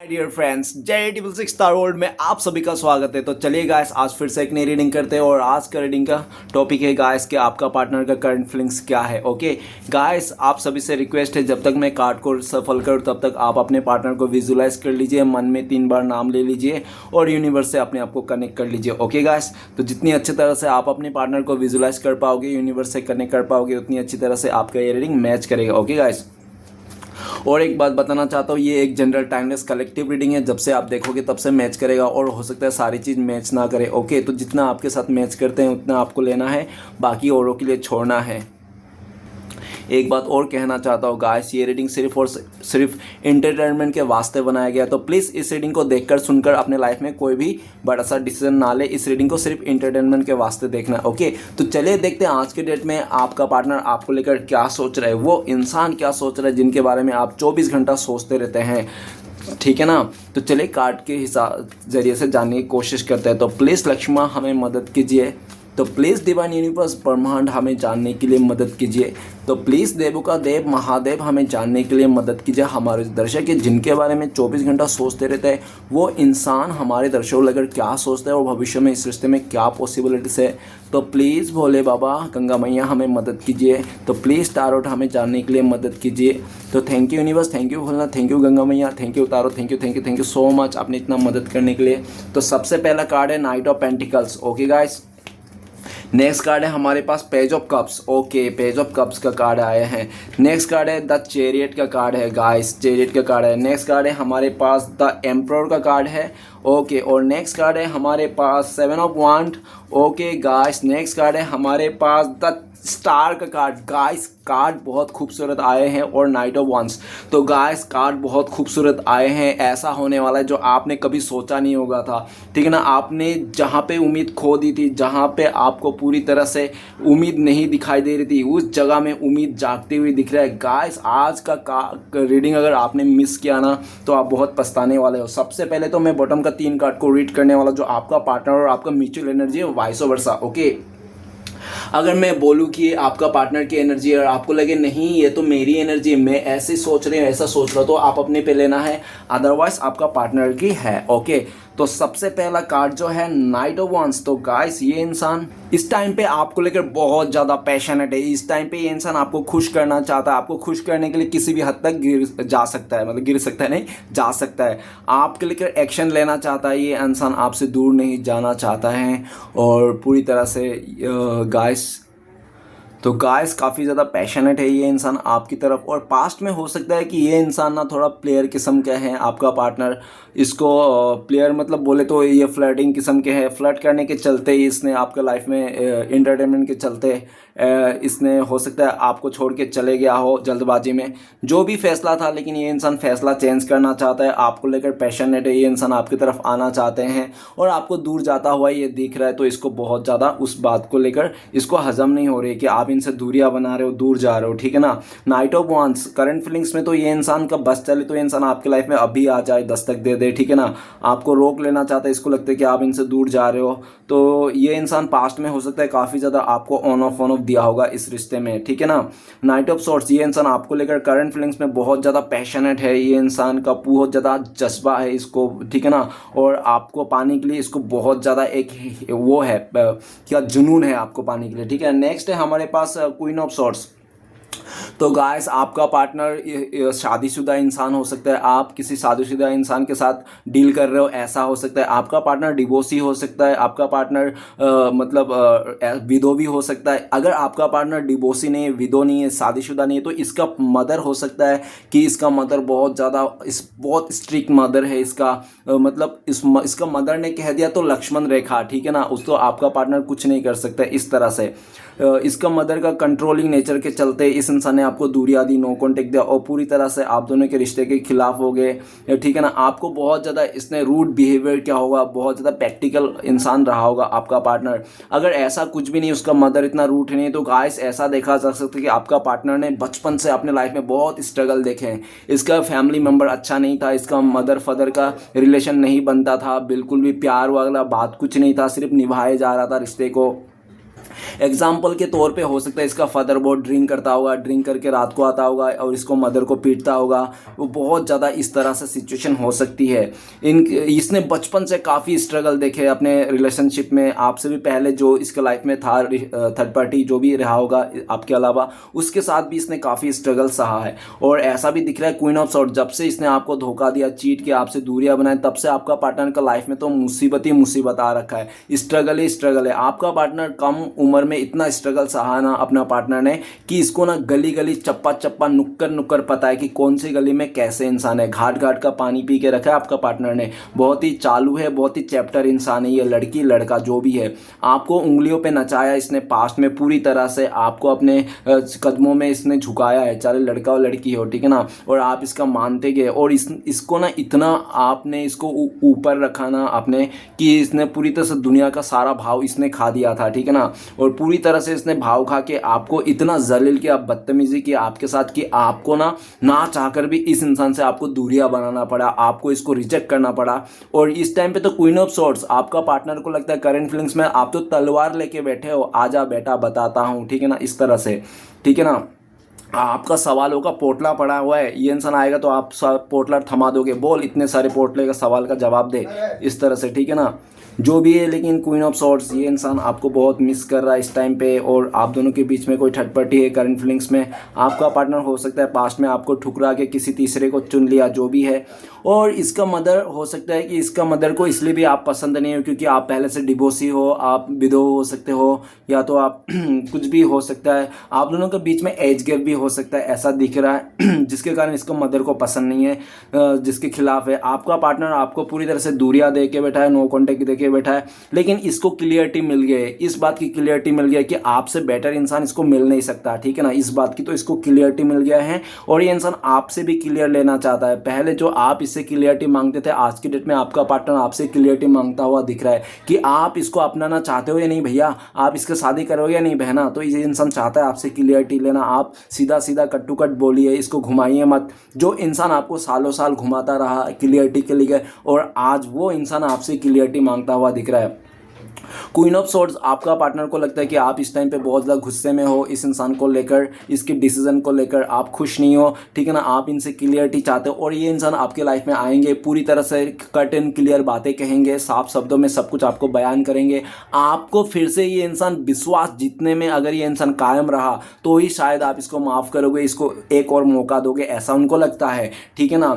Dear friends, जय triple six star world में आप सभी का स्वागत है। तो चलिए गाइस, आज फिर से एक नई रीडिंग करते हैं और आज का रीडिंग का टॉपिक है गाइस कि आपका पार्टनर का करंट फीलिंग्स क्या है। ओके गाइस, आप सभी से रिक्वेस्ट है, जब तक मैं कार्ड को सफल करूँ तब तक आप अपने पार्टनर को विजुलाइज कर लीजिए, मन में 3 बार नाम ले लीजिए और यूनिवर्स से अपने आप को कनेक्ट कर लीजिए। ओके गाइस, तो जितनी अच्छी तरह से आप अपने पार्टनर को विजुलाइज कर पाओगे, यूनिवर्स से कनेक्ट कर पाओगे, उतनी अच्छी तरह से आपका ये रीडिंग मैच करेगा। ओके गाइस, और एक बात बताना चाहता हूँ, ये एक जनरल टाइमलेस कलेक्टिव रीडिंग है। जब से आप देखोगे तब से मैच करेगा और हो सकता है सारी चीज़ मैच ना करे। ओके, तो जितना आपके साथ मैच करते हैं उतना आपको लेना है, बाकी औरों के लिए छोड़ना है। एक बात और कहना चाहता हूँ गाइस, ये रीडिंग सिर्फ और सिर्फ एंटरटेनमेंट के वास्ते बनाया गया, तो प्लीज़ इस रीडिंग को देखकर सुनकर अपने लाइफ में कोई भी बड़ा सा डिसीजन ना ले। इस रीडिंग को सिर्फ एंटरटेनमेंट के वास्ते देखना। ओके, तो चलिए देखते हैं आज के डेट में आपका पार्टनर आपको लेकर क्या सोच रहा है, वो इंसान क्या सोच रहा है जिनके बारे में आप 24 घंटा सोचते रहते हैं। ठीक है ना, तो चलिए कार्ड के हिसाब जरिए से जानने की कोशिश करते हैं। तो प्लीज़ लक्ष्मा हमें मदद कीजिए, तो प्लीज़ डिवाइन यूनिवर्स ब्रह्मांड हमें जानने के लिए मदद कीजिए। तो प्लीज़ देवों का देव महादेव हमें जानने के लिए मदद कीजिए। हमारे दर्शक जिनके बारे में 24 घंटा सोचते रहते हैं, वो इंसान हमारे दर्शकों लेकर क्या सोचता है और भविष्य में इस रिश्ते में क्या पॉसिबिलिटीज़ है। तो प्लीज़ भोले बाबा गंगा मैया हमें मदद कीजिए। तो प्लीज़ टारोट हमें जानने के लिए मदद कीजिए। तो thank you universe, thank you भोलना, थैंक यू गंगा मैया, thank you tarot, thank you so much आपने इतना मदद करने के लिए। तो सबसे पहला कार्ड है knight of pentacles. Okay guys, next card है हमारे पास page of cups. Okay, page of cups का कार्ड आए हैं। नेक्स्ट कार्ड है द चैरियट का कार्ड है गाइस, चैरियट का कार्ड है। नेक्स्ट कार्ड है हमारे पास द एम्परर का कार्ड है। ओके, और नेक्स्ट कार्ड है हमारे पास 7 of wand. Okay guys, next card है हमारे पास द स्टार का कार्ड। गाइस, कार्ड बहुत खूबसूरत आए हैं और नाइट ऑफ वांड्स। तो गाइस, कार्ड बहुत खूबसूरत आए हैं। ऐसा होने वाला है जो आपने कभी सोचा नहीं होगा था। ठीक है ना, आपने जहाँ पे उम्मीद खो दी थी, जहाँ पे आपको पूरी तरह से उम्मीद नहीं दिखाई दे रही थी, उस जगह में उम्मीद जागती हुई दिख रहा है। गाइस, आज का रीडिंग अगर आपने मिस किया ना तो आप बहुत पछताने वाले हो। सबसे पहले तो मैं बॉटम का 3 कार्ड को रीड करने वाला, जो आपका पार्टनर और आपका म्यूचुअल एनर्जी है, वाइस वर्सा। ओके, अगर मैं बोलूँ कि आपका पार्टनर की एनर्जी है और आपको लगे नहीं ये तो मेरी एनर्जी है, मैं ऐसे सोच रही हूँ, ऐसा सोच रहा हूँ, तो आप अपने पे लेना है, अदरवाइज आपका पार्टनर की है। ओके, तो सबसे पहला कार्ड जो है नाइट ऑफ वांड्स। तो गाइस, ये इंसान इस टाइम पे आपको लेकर बहुत ज़्यादा पैशनेट है। इस टाइम पे ये इंसान आपको खुश करना चाहता है। आपको खुश करने के लिए किसी भी हद तक गिर जा सकता है, मतलब गिर सकता है नहीं, जा सकता है। आपके लेकर एक्शन लेना चाहता है। ये इंसान आपसे दूर नहीं जाना चाहता है और पूरी तरह से गाइस, तो गाइस काफ़ी ज़्यादा पैशनेट है ये इंसान आपकी तरफ। और पास्ट में हो सकता है कि ये इंसान ना थोड़ा प्लेयर किस्म का है आपका पार्टनर। इसको प्लेयर मतलब बोले तो ये फ्लर्टिंग किस्म के है। फ्लर्ट करने के चलते ही इसने आपके लाइफ में एंटरटेनमेंट के चलते इसने हो सकता है आपको छोड़ के चले गया हो जल्दबाजी में, जो भी फैसला था। लेकिन ये इंसान फैसला चेंज करना चाहता है, आपको लेकर पैशनेट है। ये इंसान आपकी तरफ आना चाहते हैं और आपको दूर जाता हुआ ये दिख रहा है। तो इसको बहुत ज़्यादा उस बात को लेकर इसको हजम नहीं हो रही है कि आप इनसे दूरियां बना रहे हो, दूर जा रहे हो। ठीक है ना, night of wands current feelings में तो ये इंसान का बस चले तो ये इंसान आपके लाइफ में अभी आ जाए, दस्तक दे दे। ठीक है ना, आपको रोक लेना चाहता है, इसको लगता है कि आप इनसे दूर जा रहे हो। तो ये इंसान पास्ट में हो सकता है काफ़ी ज़्यादा आपको ऑन ऑफ दिया होगा इस रिश्ते में। ठीक है ना, नाइट ऑफ सॉर्ट्स, ये इंसान आपको लेकर करंट फीलिंग्स में बहुत ज़्यादा पैशनेट है। ये इंसान का बहुत ज़्यादा जज्बा है इसको, ठीक है ना, और आपको पाने के लिए इसको बहुत ज़्यादा एक वो है, क्या जुनून है आपको पाने के लिए। ठीक है, नेक्स्ट है हमारे पास क्वीन ऑफ सॉर्ट्स। तो गाइस, आपका पार्टनर शादीशुदा इंसान हो सकता है। आप किसी शादीशुदा इंसान के साथ डील कर रहे हो, ऐसा हो सकता है। आपका पार्टनर डिवोर्सी हो सकता है। आपका पार्टनर मतलब विधो भी हो सकता है। अगर आपका पार्टनर डिवोर्सी नहीं है, विधो नहीं है, शादीशुदा नहीं है, तो इसका मदर हो सकता है कि इसका मदर बहुत ज़्यादा बहुत स्ट्रिक्ट मदर है इसका। मतलब इसका मदर ने कह दिया तो लक्ष्मण रेखा। ठीक है ना, उसको आपका पार्टनर कुछ नहीं कर सकता इस तरह से। इसका मदर का कंट्रोलिंग नेचर के चलते इस इंसान ने आपको दूरियां दी, नो कॉन्टेक्ट दिया और पूरी तरह से आप दोनों के रिश्ते के खिलाफ हो गए। ठीक है ना, आपको बहुत ज़्यादा इसने रूड बिहेवियर किया होगा, बहुत ज़्यादा प्रैक्टिकल इंसान रहा होगा आपका पार्टनर। अगर ऐसा कुछ भी नहीं, उसका मदर इतना रूड नहीं, तो गाइस ऐसा देखा जा सकता है कि आपका पार्टनर ने बचपन से अपने लाइफ में बहुत स्ट्रगल देखे हैं। इसका फैमिली मेम्बर अच्छा नहीं था, इसका मदर फादर का रिलेशन नहीं बनता था, बिल्कुल भी प्यार वाला बात कुछ नहीं था, सिर्फ निभाया जा रहा था रिश्ते को। एग्जाम्पल के तौर पे हो सकता है इसका फादर बहुत ड्रिंक करता होगा, ड्रिंक करके रात को आता होगा और इसको मदर को पीटता होगा। वो बहुत ज़्यादा इस तरह से सिचुएशन हो सकती है। इसने बचपन से काफ़ी स्ट्रगल देखे अपने रिलेशनशिप में। आपसे भी पहले जो इसके लाइफ में था थर्ड पार्टी जो भी रहा होगा आपके अलावा, उसके साथ भी इसने काफ़ी स्ट्रगल सहा है। और ऐसा भी दिख रहा है क्वीन ऑफ सॉर्ड, जब से इसने आपको धोखा दिया, चीट किया, आपसे दूरियां बनाए, तब से आपका पार्टनर का लाइफ में तो मुसीबत ही मुसीबत आ रखा है, स्ट्रगल ही स्ट्रगल है। आपका पार्टनर कम उम्र में इतना स्ट्रगल सहा ना अपना पार्टनर ने कि इसको ना गली गली चप्पा चप्पा नुक्कर नुक्कर पता है कि कौन सी गली में कैसे इंसान है। घाट घाट का पानी पी के रखा है आपका पार्टनर ने। बहुत ही चालू है, बहुत ही चैप्टर इंसान है ये, लड़की लड़का जो भी है। आपको उंगलियों पे नचाया इसने पास्ट में पूरी तरह से, आपको अपने कदमों में इसने झुकाया है, चाहे लड़का और लड़की हो, ठीक है ना। और आप इसका मानते गए और इसको ना इतना आपने इसको ऊपर रखा ना आपने कि इसने पूरी तरह से दुनिया का सारा भाव इसने खा दिया था, ठीक है ना। और पूरी तरह से इसने भाव खा के आपको इतना जलील किया, बदतमीजी की आपके साथ कि आपको ना चाहकर भी इस इंसान से आपको दूरियां बनाना पड़ा, आपको इसको रिजेक्ट करना पड़ा। और इस टाइम पे तो क्वीन ऑफ सॉर्ड्स आपका पार्टनर को लगता है करंट फीलिंग्स में आप तो तलवार लेके बैठे हो, आजा बेटा बताता हूँ, ठीक है ना, इस तरह से, ठीक है ना। आपका सवालों का पोटला पड़ा हुआ है, ये इंसान आएगा तो आप पोटला थमा दोगे, बोल इतने सारे पोटले का सवाल का जवाब दे, इस तरह से, ठीक है ना। जो भी है, लेकिन क्वीन ऑफ सॉर्ड्स ये इंसान आपको बहुत मिस कर रहा है इस टाइम पे। और आप दोनों के बीच में कोई थर्ड पार्टी है करंट फीलिंग्स में। आपका पार्टनर हो सकता है पास्ट में आपको ठुकरा के किसी तीसरे को चुन लिया, जो भी है। और इसका मदर हो सकता है कि इसका मदर को इसलिए भी आप पसंद नहीं हो क्योंकि आप पहले से डिवोर्सी हो, आप विधवा हो सकते हो, या तो आप कुछ भी हो सकता है। आप दोनों के बीच में एज गैप भी हो सकता है, ऐसा दिख रहा है जिसके कारण इसको मदर को पसंद नहीं है, जिसके खिलाफ है। आपका पार्टनर आपको पूरी तरह से दूरियां दे के बैठा है, नो कॉन्टेक्ट दे के बैठा है, लेकिन इसको क्लियरिटी मिल गई है, इस बात की क्लियरिटी मिल गया कि आपसे बेटर इंसान इसको मिल नहीं सकता, ठीक है ना। इस बात की तो इसको क्लियरिटी मिल गया है और ये इंसान आपसे भी क्लियर लेना चाहता है। पहले जो आप इससे क्लियरिटी मांगते थे, आज की डेट में आपका पार्टनर आपसे क्लियरिटी मांगता हुआ दिख रहा है कि आप इसको अपनाना चाहते हो या नहीं भैया, आप इसके शादी करोगे या नहीं बहना। तो ये इंसान चाहता है आपसे क्लियरिटी लेना। आप सीधा सीधा कट टू कट बोलिए, इसको घुमाइए मत। जो इंसान आपको सालों साल घुमाता रहा क्लियरिटी के लिए, और आज वो इंसान आपसे क्लियरिटी मांगता हुआ दिख रहा है। क्वीन ऑफ सॉर्ड्स आपका पार्टनर को लगता है कि आप इस टाइम पे बहुत ज़्यादा गुस्से में हो इस इंसान को लेकर, इसके डिसीजन को लेकर आप खुश नहीं हो, ठीक है ना। आप इनसे क्लियरिटी चाहते हो और ये इंसान आपके लाइफ में आएंगे, पूरी तरह से कट एंड क्लियर बातें कहेंगे, साफ शब्दों में सब कुछ आपको बयान करेंगे। आपको फिर से ये इंसान विश्वास जीतने में अगर ये इंसान कायम रहा तो ही शायद आप इसको माफ़ करोगे, इसको एक और मौका दोगे, ऐसा उनको लगता है, ठीक है ना।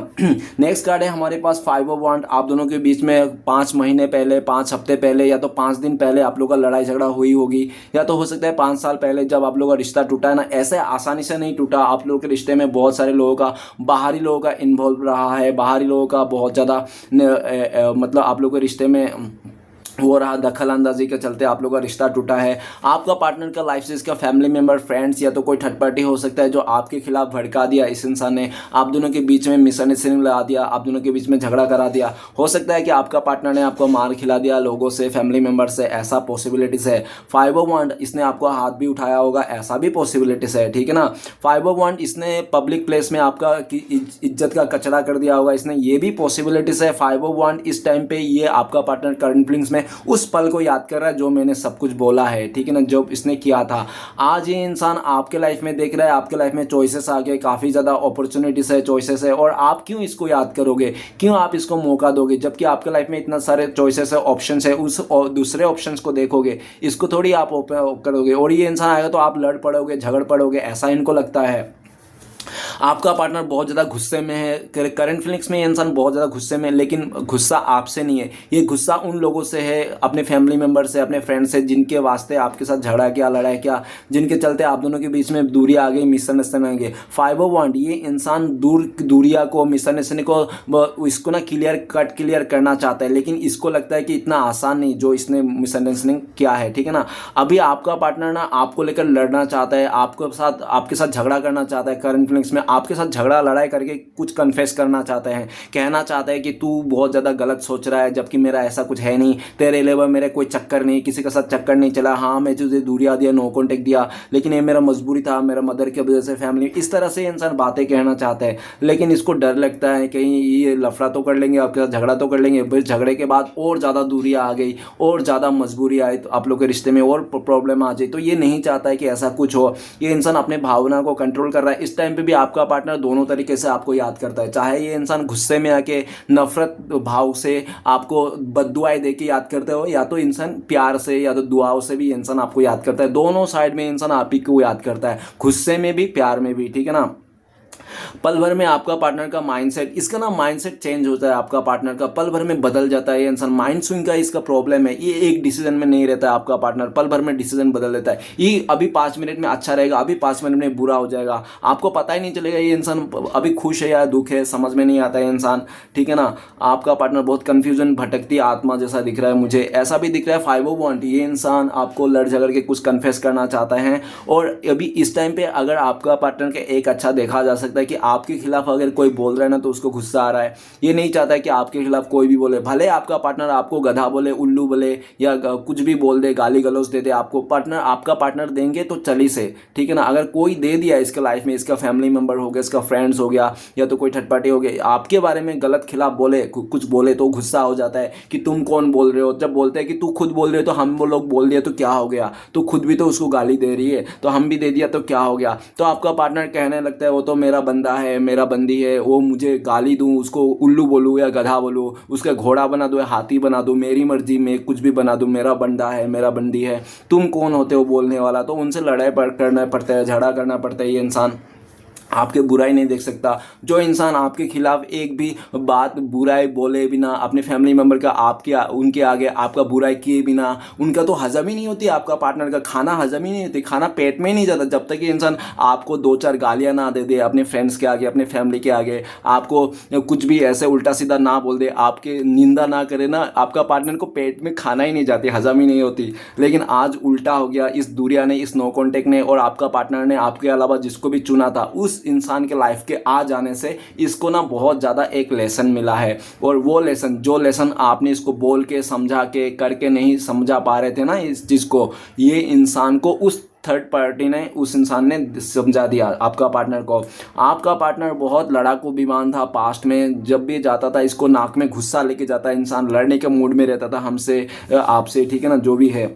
नेक्स्ट कार्ड है हमारे पास 5 ऑफ वांड। आप दोनों के बीच में 5 महीने पहले, 5 हफ्ते पहले या तो 5 दिन पहले आप लोगों का लड़ाई झगड़ा हुई होगी, या तो हो सकता है 5 साल पहले जब आप लोगों का रिश्ता टूटा है ना। ऐसे आसानी से नहीं टूटा, आप लोगों के रिश्ते में बहुत सारे लोगों का, बाहरी लोगों का इन्वॉल्व रहा है, बाहरी लोगों का बहुत ज़्यादा मतलब आप लोगों के रिश्ते में हो रहा दखल अंदाजी के चलते आप लोगों का रिश्ता टूटा है। आपका पार्टनर का लाइफ से इसका फैमिली मेंबर, फ्रेंड्स या तो कोई थर्ड पार्टी हो सकता है जो आपके खिलाफ भड़का दिया इस इंसान ने, आप दोनों के बीच में मिसअंडरस्टैंडिंग लगा दिया, आप दोनों के बीच में झगड़ा करा दिया। हो सकता है कि आपका पार्टनर ने आपको मार खिला दिया लोगों से, फैमिली मेंबर से, ऐसा पॉसिबिलिटीज है। 5 ऑफ वांड इसने आपको हाथ भी उठाया होगा, ऐसा भी पॉसिबिलिटीज है, ठीक है ना। 5 ऑफ वांड इसने पब्लिक प्लेस में आपका इज्जत का कचरा कर दिया होगा इसने, ये भी पॉसिबिलिटीज है। 5 ऑफ वांड इस टाइम पे ये आपका पार्टनर करंट फीलिंग्स में उस पल को याद कर रहा है जो मैंने सब कुछ बोला है, ठीक है ना, जो इसने किया था। आज ये इंसान आपके लाइफ में देख रहा है, आपके लाइफ में चॉइसेस आ गए, काफ़ी ज़्यादा अपॉर्चुनिटीज है, चॉइसेस है, और आप क्यों इसको याद करोगे, क्यों आप इसको मौका दोगे, जबकि आपके लाइफ में इतना सारे चॉइसेस है, ऑप्शंस है, उस दूसरे ऑप्शंस को देखोगे, इसको थोड़ी आप करोगे। और ये इंसान आएगा तो आप लड़ पड़ोगे, झगड़ पड़ोगे, ऐसा इनको लगता है। आपका पार्टनर बहुत ज़्यादा गुस्से में है, करंट फीलिंग्स में ये इंसान बहुत ज़्यादा गुस्से में है, लेकिन गुस्सा आपसे नहीं है, ये गुस्सा उन लोगों से है, अपने फैमिली मेम्बर से, अपने फ्रेंड से, जिनके वास्ते आपके साथ झगड़ा किया, लड़ाई किया, जिनके चलते आप दोनों के बीच में दूरी आ गई, मिसअंडरस्टैंडिंग आ गई। 5 ऑफ वांड ये इंसान दूरिया को, मिसअंडरस्टैंडिंग को, इसको ना क्लियर करना चाहता है, लेकिन इसको लगता है कि इतना आसान नहीं जो इसने मिसअंडरस्टैंडिंग किया है, ठीक है ना। अभी आपका पार्टनर ना आपको लेकर लड़ना चाहता है, आपके साथ झगड़ा करना चाहता है, करंट फीलिंग्स में आपके साथ झगड़ा लड़ाई करके कुछ कन्फेस करना चाहते हैं, कहना चाहते हैं कि तू बहुत ज़्यादा गलत सोच रहा है, जबकि मेरा ऐसा कुछ है नहीं, तेरे अलावा मेरा कोई चक्कर नहीं, किसी के साथ चक्कर नहीं चला, हाँ मैं तुझे दूरिया दिया, नो कॉन्टेक्ट दिया, लेकिन ये मेरा मजबूरी था, मेरा मदर की वजह से, फैमिली, इस तरह से इंसान बातें कहना चाहता है। लेकिन इसको डर लगता है कहीं ये लफड़ा तो कर लेंगे, आपके साथ झगड़ा तो कर लेंगे, फिर झगड़े के बाद और ज़्यादा दूरियाँ आ गई और ज़्यादा मजबूरी आई तो आप लोग के रिश्ते में और प्रॉब्लम आ जाए। तो ये नहीं चाहता है कि ऐसा कुछ हो। ये इंसान अपने भावना को कंट्रोल कर रहा है। इस टाइम पे भी आपका पार्टनर दोनों तरीके से आपको याद करता है, चाहे ये इंसान गुस्से में आके नफरत भाव से आपको बद्दुआएं दे के याद करते हो, या तो इंसान प्यार से या तो दुआओं से भी इंसान आपको याद करता है। दोनों साइड में इंसान आप ही को याद करता है, गुस्से में भी प्यार में भी, ठीक है ना। पल भर में आपका पार्टनर का माइंडसेट, इसका ना माइंडसेट चेंज होता है, आपका पार्टनर का पल भर में बदल जाता है। ये इंसान माइंड स्विंग का इसका प्रॉब्लम है, ये एक डिसीजन में नहीं रहता है। आपका पार्टनर पल भर में डिसीजन बदल देता है। ये अभी 5 मिनट में अच्छा रहेगा, अभी 5 मिनट में बुरा हो जाएगा, आपको पता ही नहीं चलेगा ये इंसान अभी खुश है या दुख है, समझ में नहीं आता है इंसान, ठीक है ना। आपका पार्टनर बहुत कंफ्यूजन, भटकती आत्मा जैसा दिख रहा है मुझे, ऐसा भी दिख रहा है 501। ये इंसान आपको लड़ झगड़ के कुछ कन्फेस करना चाहता है। और अभी इस टाइम पे अगर आपका पार्टनर का एक अच्छा देखा जा सकता है कि आपके खिलाफ अगर कोई बोल रहा है ना तो उसको गुस्सा आ रहा है। ये नहीं चाहता है कि आपके खिलाफ कोई भी बोले, भले आपका पार्टनर आपको गधा बोले, उल्लू बोले या कुछ भी बोल दे, गाली गलौज दे दे, आपका पार्टनर देंगे तो चली से, ठीक है ना। अगर कोई दे दिया इसका लाइफ में, इसका फैमिली मेंबर हो गया, इसका फ्रेंड्स हो गया, या तो कोई थर्ड पार्टी हो गया, आपके बारे में गलत खिलाफ बोले, कुछ बोले तो गुस्सा हो जाता है कि तुम कौन बोल रहे हो। जब बोलते हैं कि तू खुद बोल रहे हो तो हम वो लोग बोल दिया तो क्या हो गया, तू खुद भी तो उसको गाली दे रही है तो हम भी दे दिया तो क्या हो गया। तो आपका पार्टनर कहने लगता है वो तो मेरा बंदा है, मेरा बंदी है, वो मुझे गाली दूं, उसको उल्लू बोलूं या गधा बोलूं, उसका घोड़ा बना दूं या हाथी बना दूं, मेरी मर्जी, में कुछ भी बना दूं, मेरा बंदा है, मेरा बंदी है, तुम कौन होते हो बोलने वाला। तो उनसे लड़ाई करना पड़ता है, झगड़ा करना पड़ता है। ये इंसान आपके बुराई नहीं देख सकता। जो इंसान आपके खिलाफ एक भी बात बुराई बोले बिना, अपने फैमिली मेंबर का आपके उनके आगे आपका बुराई किए बिना, उनका तो हजम ही नहीं होती, आपका पार्टनर का खाना हजम ही नहीं होती, खाना पेट में ही नहीं जाता जब तक ये इंसान आपको 2-4 गालियां ना दे दे अपने फ्रेंड्स के आगे, अपने फैमिली के आगे, आपको कुछ भी ऐसे उल्टा सीधा ना बोल दे, आपके निंदा ना करे ना, आपका पार्टनर को पेट में खाना ही नहीं जाती, हजम ही नहीं होती। लेकिन आज उल्टा हो गया, इस दूरिया ने, इस नो कॉन्टेक्ट ने और आपका पार्टनर ने आपके अलावा जिसको भी चुना था, उस इंसान के लाइफ के आ जाने से इसको ना बहुत ज़्यादा एक लेसन मिला है। और वो लेसन, जो लेसन आपने इसको बोल के, समझा के, करके नहीं समझा पा रहे थे ना इस चीज़ को, ये इंसान को उस थर्ड पार्टी ने, उस इंसान ने समझा दिया आपका पार्टनर को। आपका पार्टनर बहुत लड़ाकू विमान था पास्ट में, जब भी जाता था इसको नाक में गुस्सा लेके जाता, इंसान लड़ने के मूड में रहता था हमसे, आपसे, ठीक है ना, जो भी है,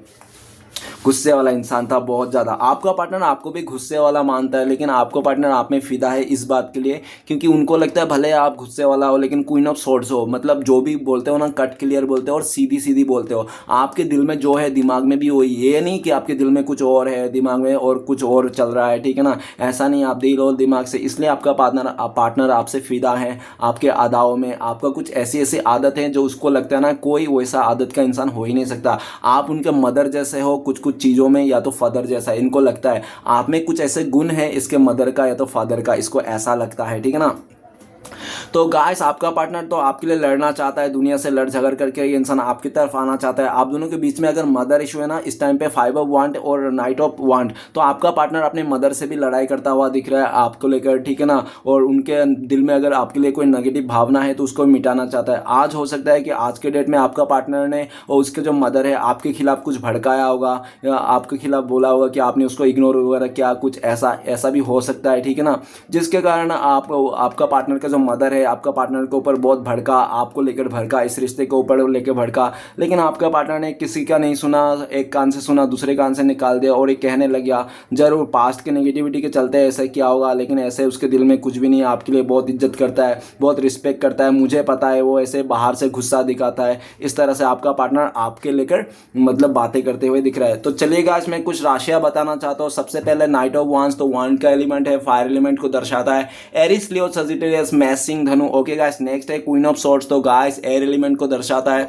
गुस्से वाला इंसान था बहुत ज़्यादा। आपका पार्टनर आपको भी गुस्से वाला मानता है, लेकिन आपका पार्टनर आप में फिदा है इस बात के लिए क्योंकि उनको लगता है भले आप गुस्से वाला हो लेकिन क्वीन ऑफ सॉर्ड्स हो, मतलब जो भी बोलते हो ना कट क्लियर बोलते हो और सीधी सीधी बोलते हो। आपके दिल में जो है दिमाग में भी वही, ये नहीं कि आपके दिल में कुछ और है, दिमाग में और कुछ और चल रहा है, ठीक है ना, ऐसा नहीं, आप दिल और दिमाग से। इसलिए आपका पार्टनर आपसे फिदा है। आपके अदाओं में आपका कुछ ऐसी ऐसी आदत है जो उसको लगता है ना कोई वैसा आदत का इंसान हो ही नहीं सकता। आप उनके मदर जैसे हो कुछ कुछ चीज़ों में, या तो फादर जैसा, इनको लगता है आप में कुछ ऐसे गुण है इसके मदर का या तो फादर का, इसको ऐसा लगता है, ठीक है ना। तो गाइस आपका पार्टनर तो आपके लिए लड़ना चाहता है, दुनिया से लड़ झगड़ करके ये इंसान आपकी तरफ आना चाहता है। आप दोनों के बीच में अगर मदर इशू है ना इस टाइम पे 5 ऑफ वांट और नाइट ऑफ वांट, तो आपका पार्टनर अपने मदर से भी लड़ाई करता हुआ दिख रहा है आपको लेकर, ठीक है ना। और उनके दिल में अगर आपके लिए कोई नेगेटिव भावना है तो उसको मिटाना चाहता है। आज हो सकता है कि आज के डेट में आपका पार्टनर ने और उसके जो मदर है आपके खिलाफ कुछ भड़काया होगा या आपके खिलाफ बोला होगा कि आपने उसको इग्नोर वगैरह किया, कुछ ऐसा भी हो सकता है, ठीक है ना, जिसके कारण आपका पार्टनर का जो मदर है आपका पार्टनर के ऊपर बहुत भड़का, आपको लेकर भड़का, इस रिश्ते के ऊपर लेकर भड़का। लेकिन आपका पार्टनर ने किसी का नहीं सुना, एक कान से सुना दूसरे कान से निकाल दिया और एक कहने लग गया जरूर पास्ट के नेगेटिविटी के चलते ऐसा किया होगा, लेकिन ऐसे उसके दिल में कुछ भी नहीं है, आपके लिए बहुत इज्जत करता है, बहुत रिस्पेक्ट करता है, मुझे पता है, वो ऐसे बाहर से गुस्सा दिखाता है। इस तरह से आपका पार्टनर आपके लेकर मतलब बातें करते हुए दिख रहा है। तो चलिए गाइस मैं कुछ राशियां बताना चाहता हूँ। सबसे पहले नाइट ऑफ वांड्स, तो वांड का एलिमेंट है, फायर एलिमेंट को दर्शाता है। एरिस, लियो, सजिटेरियस, मैसिंग, धनु। ओके गाइस, नेक्स्ट है क्वीन ऑफ सॉर्ड्स, तो गाइस एयर एलिमेंट को दर्शाता है।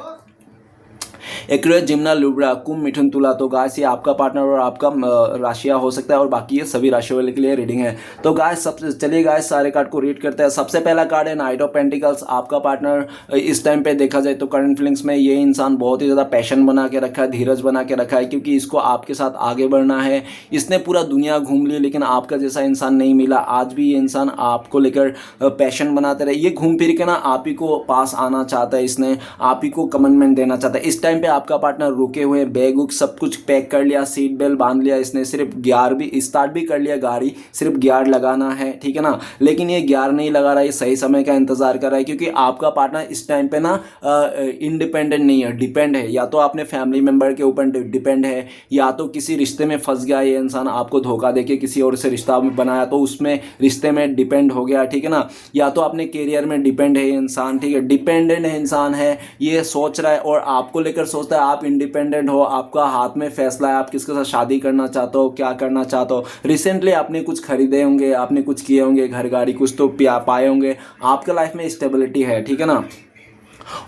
एक्वेरियस, जिम्ना, लिब्रा, कुंभ, मिथुन, तुला। तो गाइस ये आपका पार्टनर और आपका राशियां हो सकता है, और बाकी ये सभी राशियों वाले के लिए रीडिंग है। तो गाइस सबसे चलिए गाइस सारे कार्ड को रीड करते हैं। सबसे पहला कार्ड है नाइट ऑफ पेंटिकल्स। आपका पार्टनर इस टाइम पे देखा जाए तो करंट फीलिंग्स में ये इंसान बहुत ही ज़्यादा पैशन बना के रखा है, धीरज बना के रखा है, क्योंकि इसको आपके साथ आगे बढ़ना है। इसने पूरा दुनिया घूम ली लेकिन आपका जैसा इंसान नहीं मिला। आज भी ये इंसान आपको लेकर पैशन बनाते रहे, ये घूम फिर के ना आप ही को पास आना चाहता है, इसने आप ही को कमिटमेंट देना चाहता है। इस टाइम पे आपका पार्टनर रुके हुए, बैग उग सब कुछ पैक कर लिया, सीट बेल्ट बांध लिया, इसने सिर्फ गियर भी स्टार्ट भी कर लिया, गाड़ी सिर्फ गियर लगाना है, ठीक है ना। लेकिन ये गियर नहीं लगा रहा है, ये सही समय का इंतजार कर रहा है, क्योंकि आपका पार्टनर इस टाइम पे ना इंडिपेंडेंट नहीं है, डिपेंड है। या तो अपने फैमिली मेंबर के ऊपर डिपेंड है, या तो किसी रिश्ते में फंस गया ये इंसान, आपको धोखा देके किसी और से रिश्ता बनाया तो उसमें रिश्ते में डिपेंड हो गया, ठीक है ना। या तो अपने करियर में डिपेंड है ये इंसान, ठीक है, डिपेंडेंट है इंसान है, ये सोच रहा है और आपको लेकर सोचता है आप इंडिपेंडेंट हो, आपका हाथ में फैसला है, आप किसके साथ शादी करना चाहते हो, क्या करना चाहते हो। रिसेंटली आपने कुछ खरीदे होंगे, आपने कुछ किए होंगे, घर गाड़ी कुछ तो पाए होंगे, आपके लाइफ में स्टेबिलिटी है, ठीक है ना।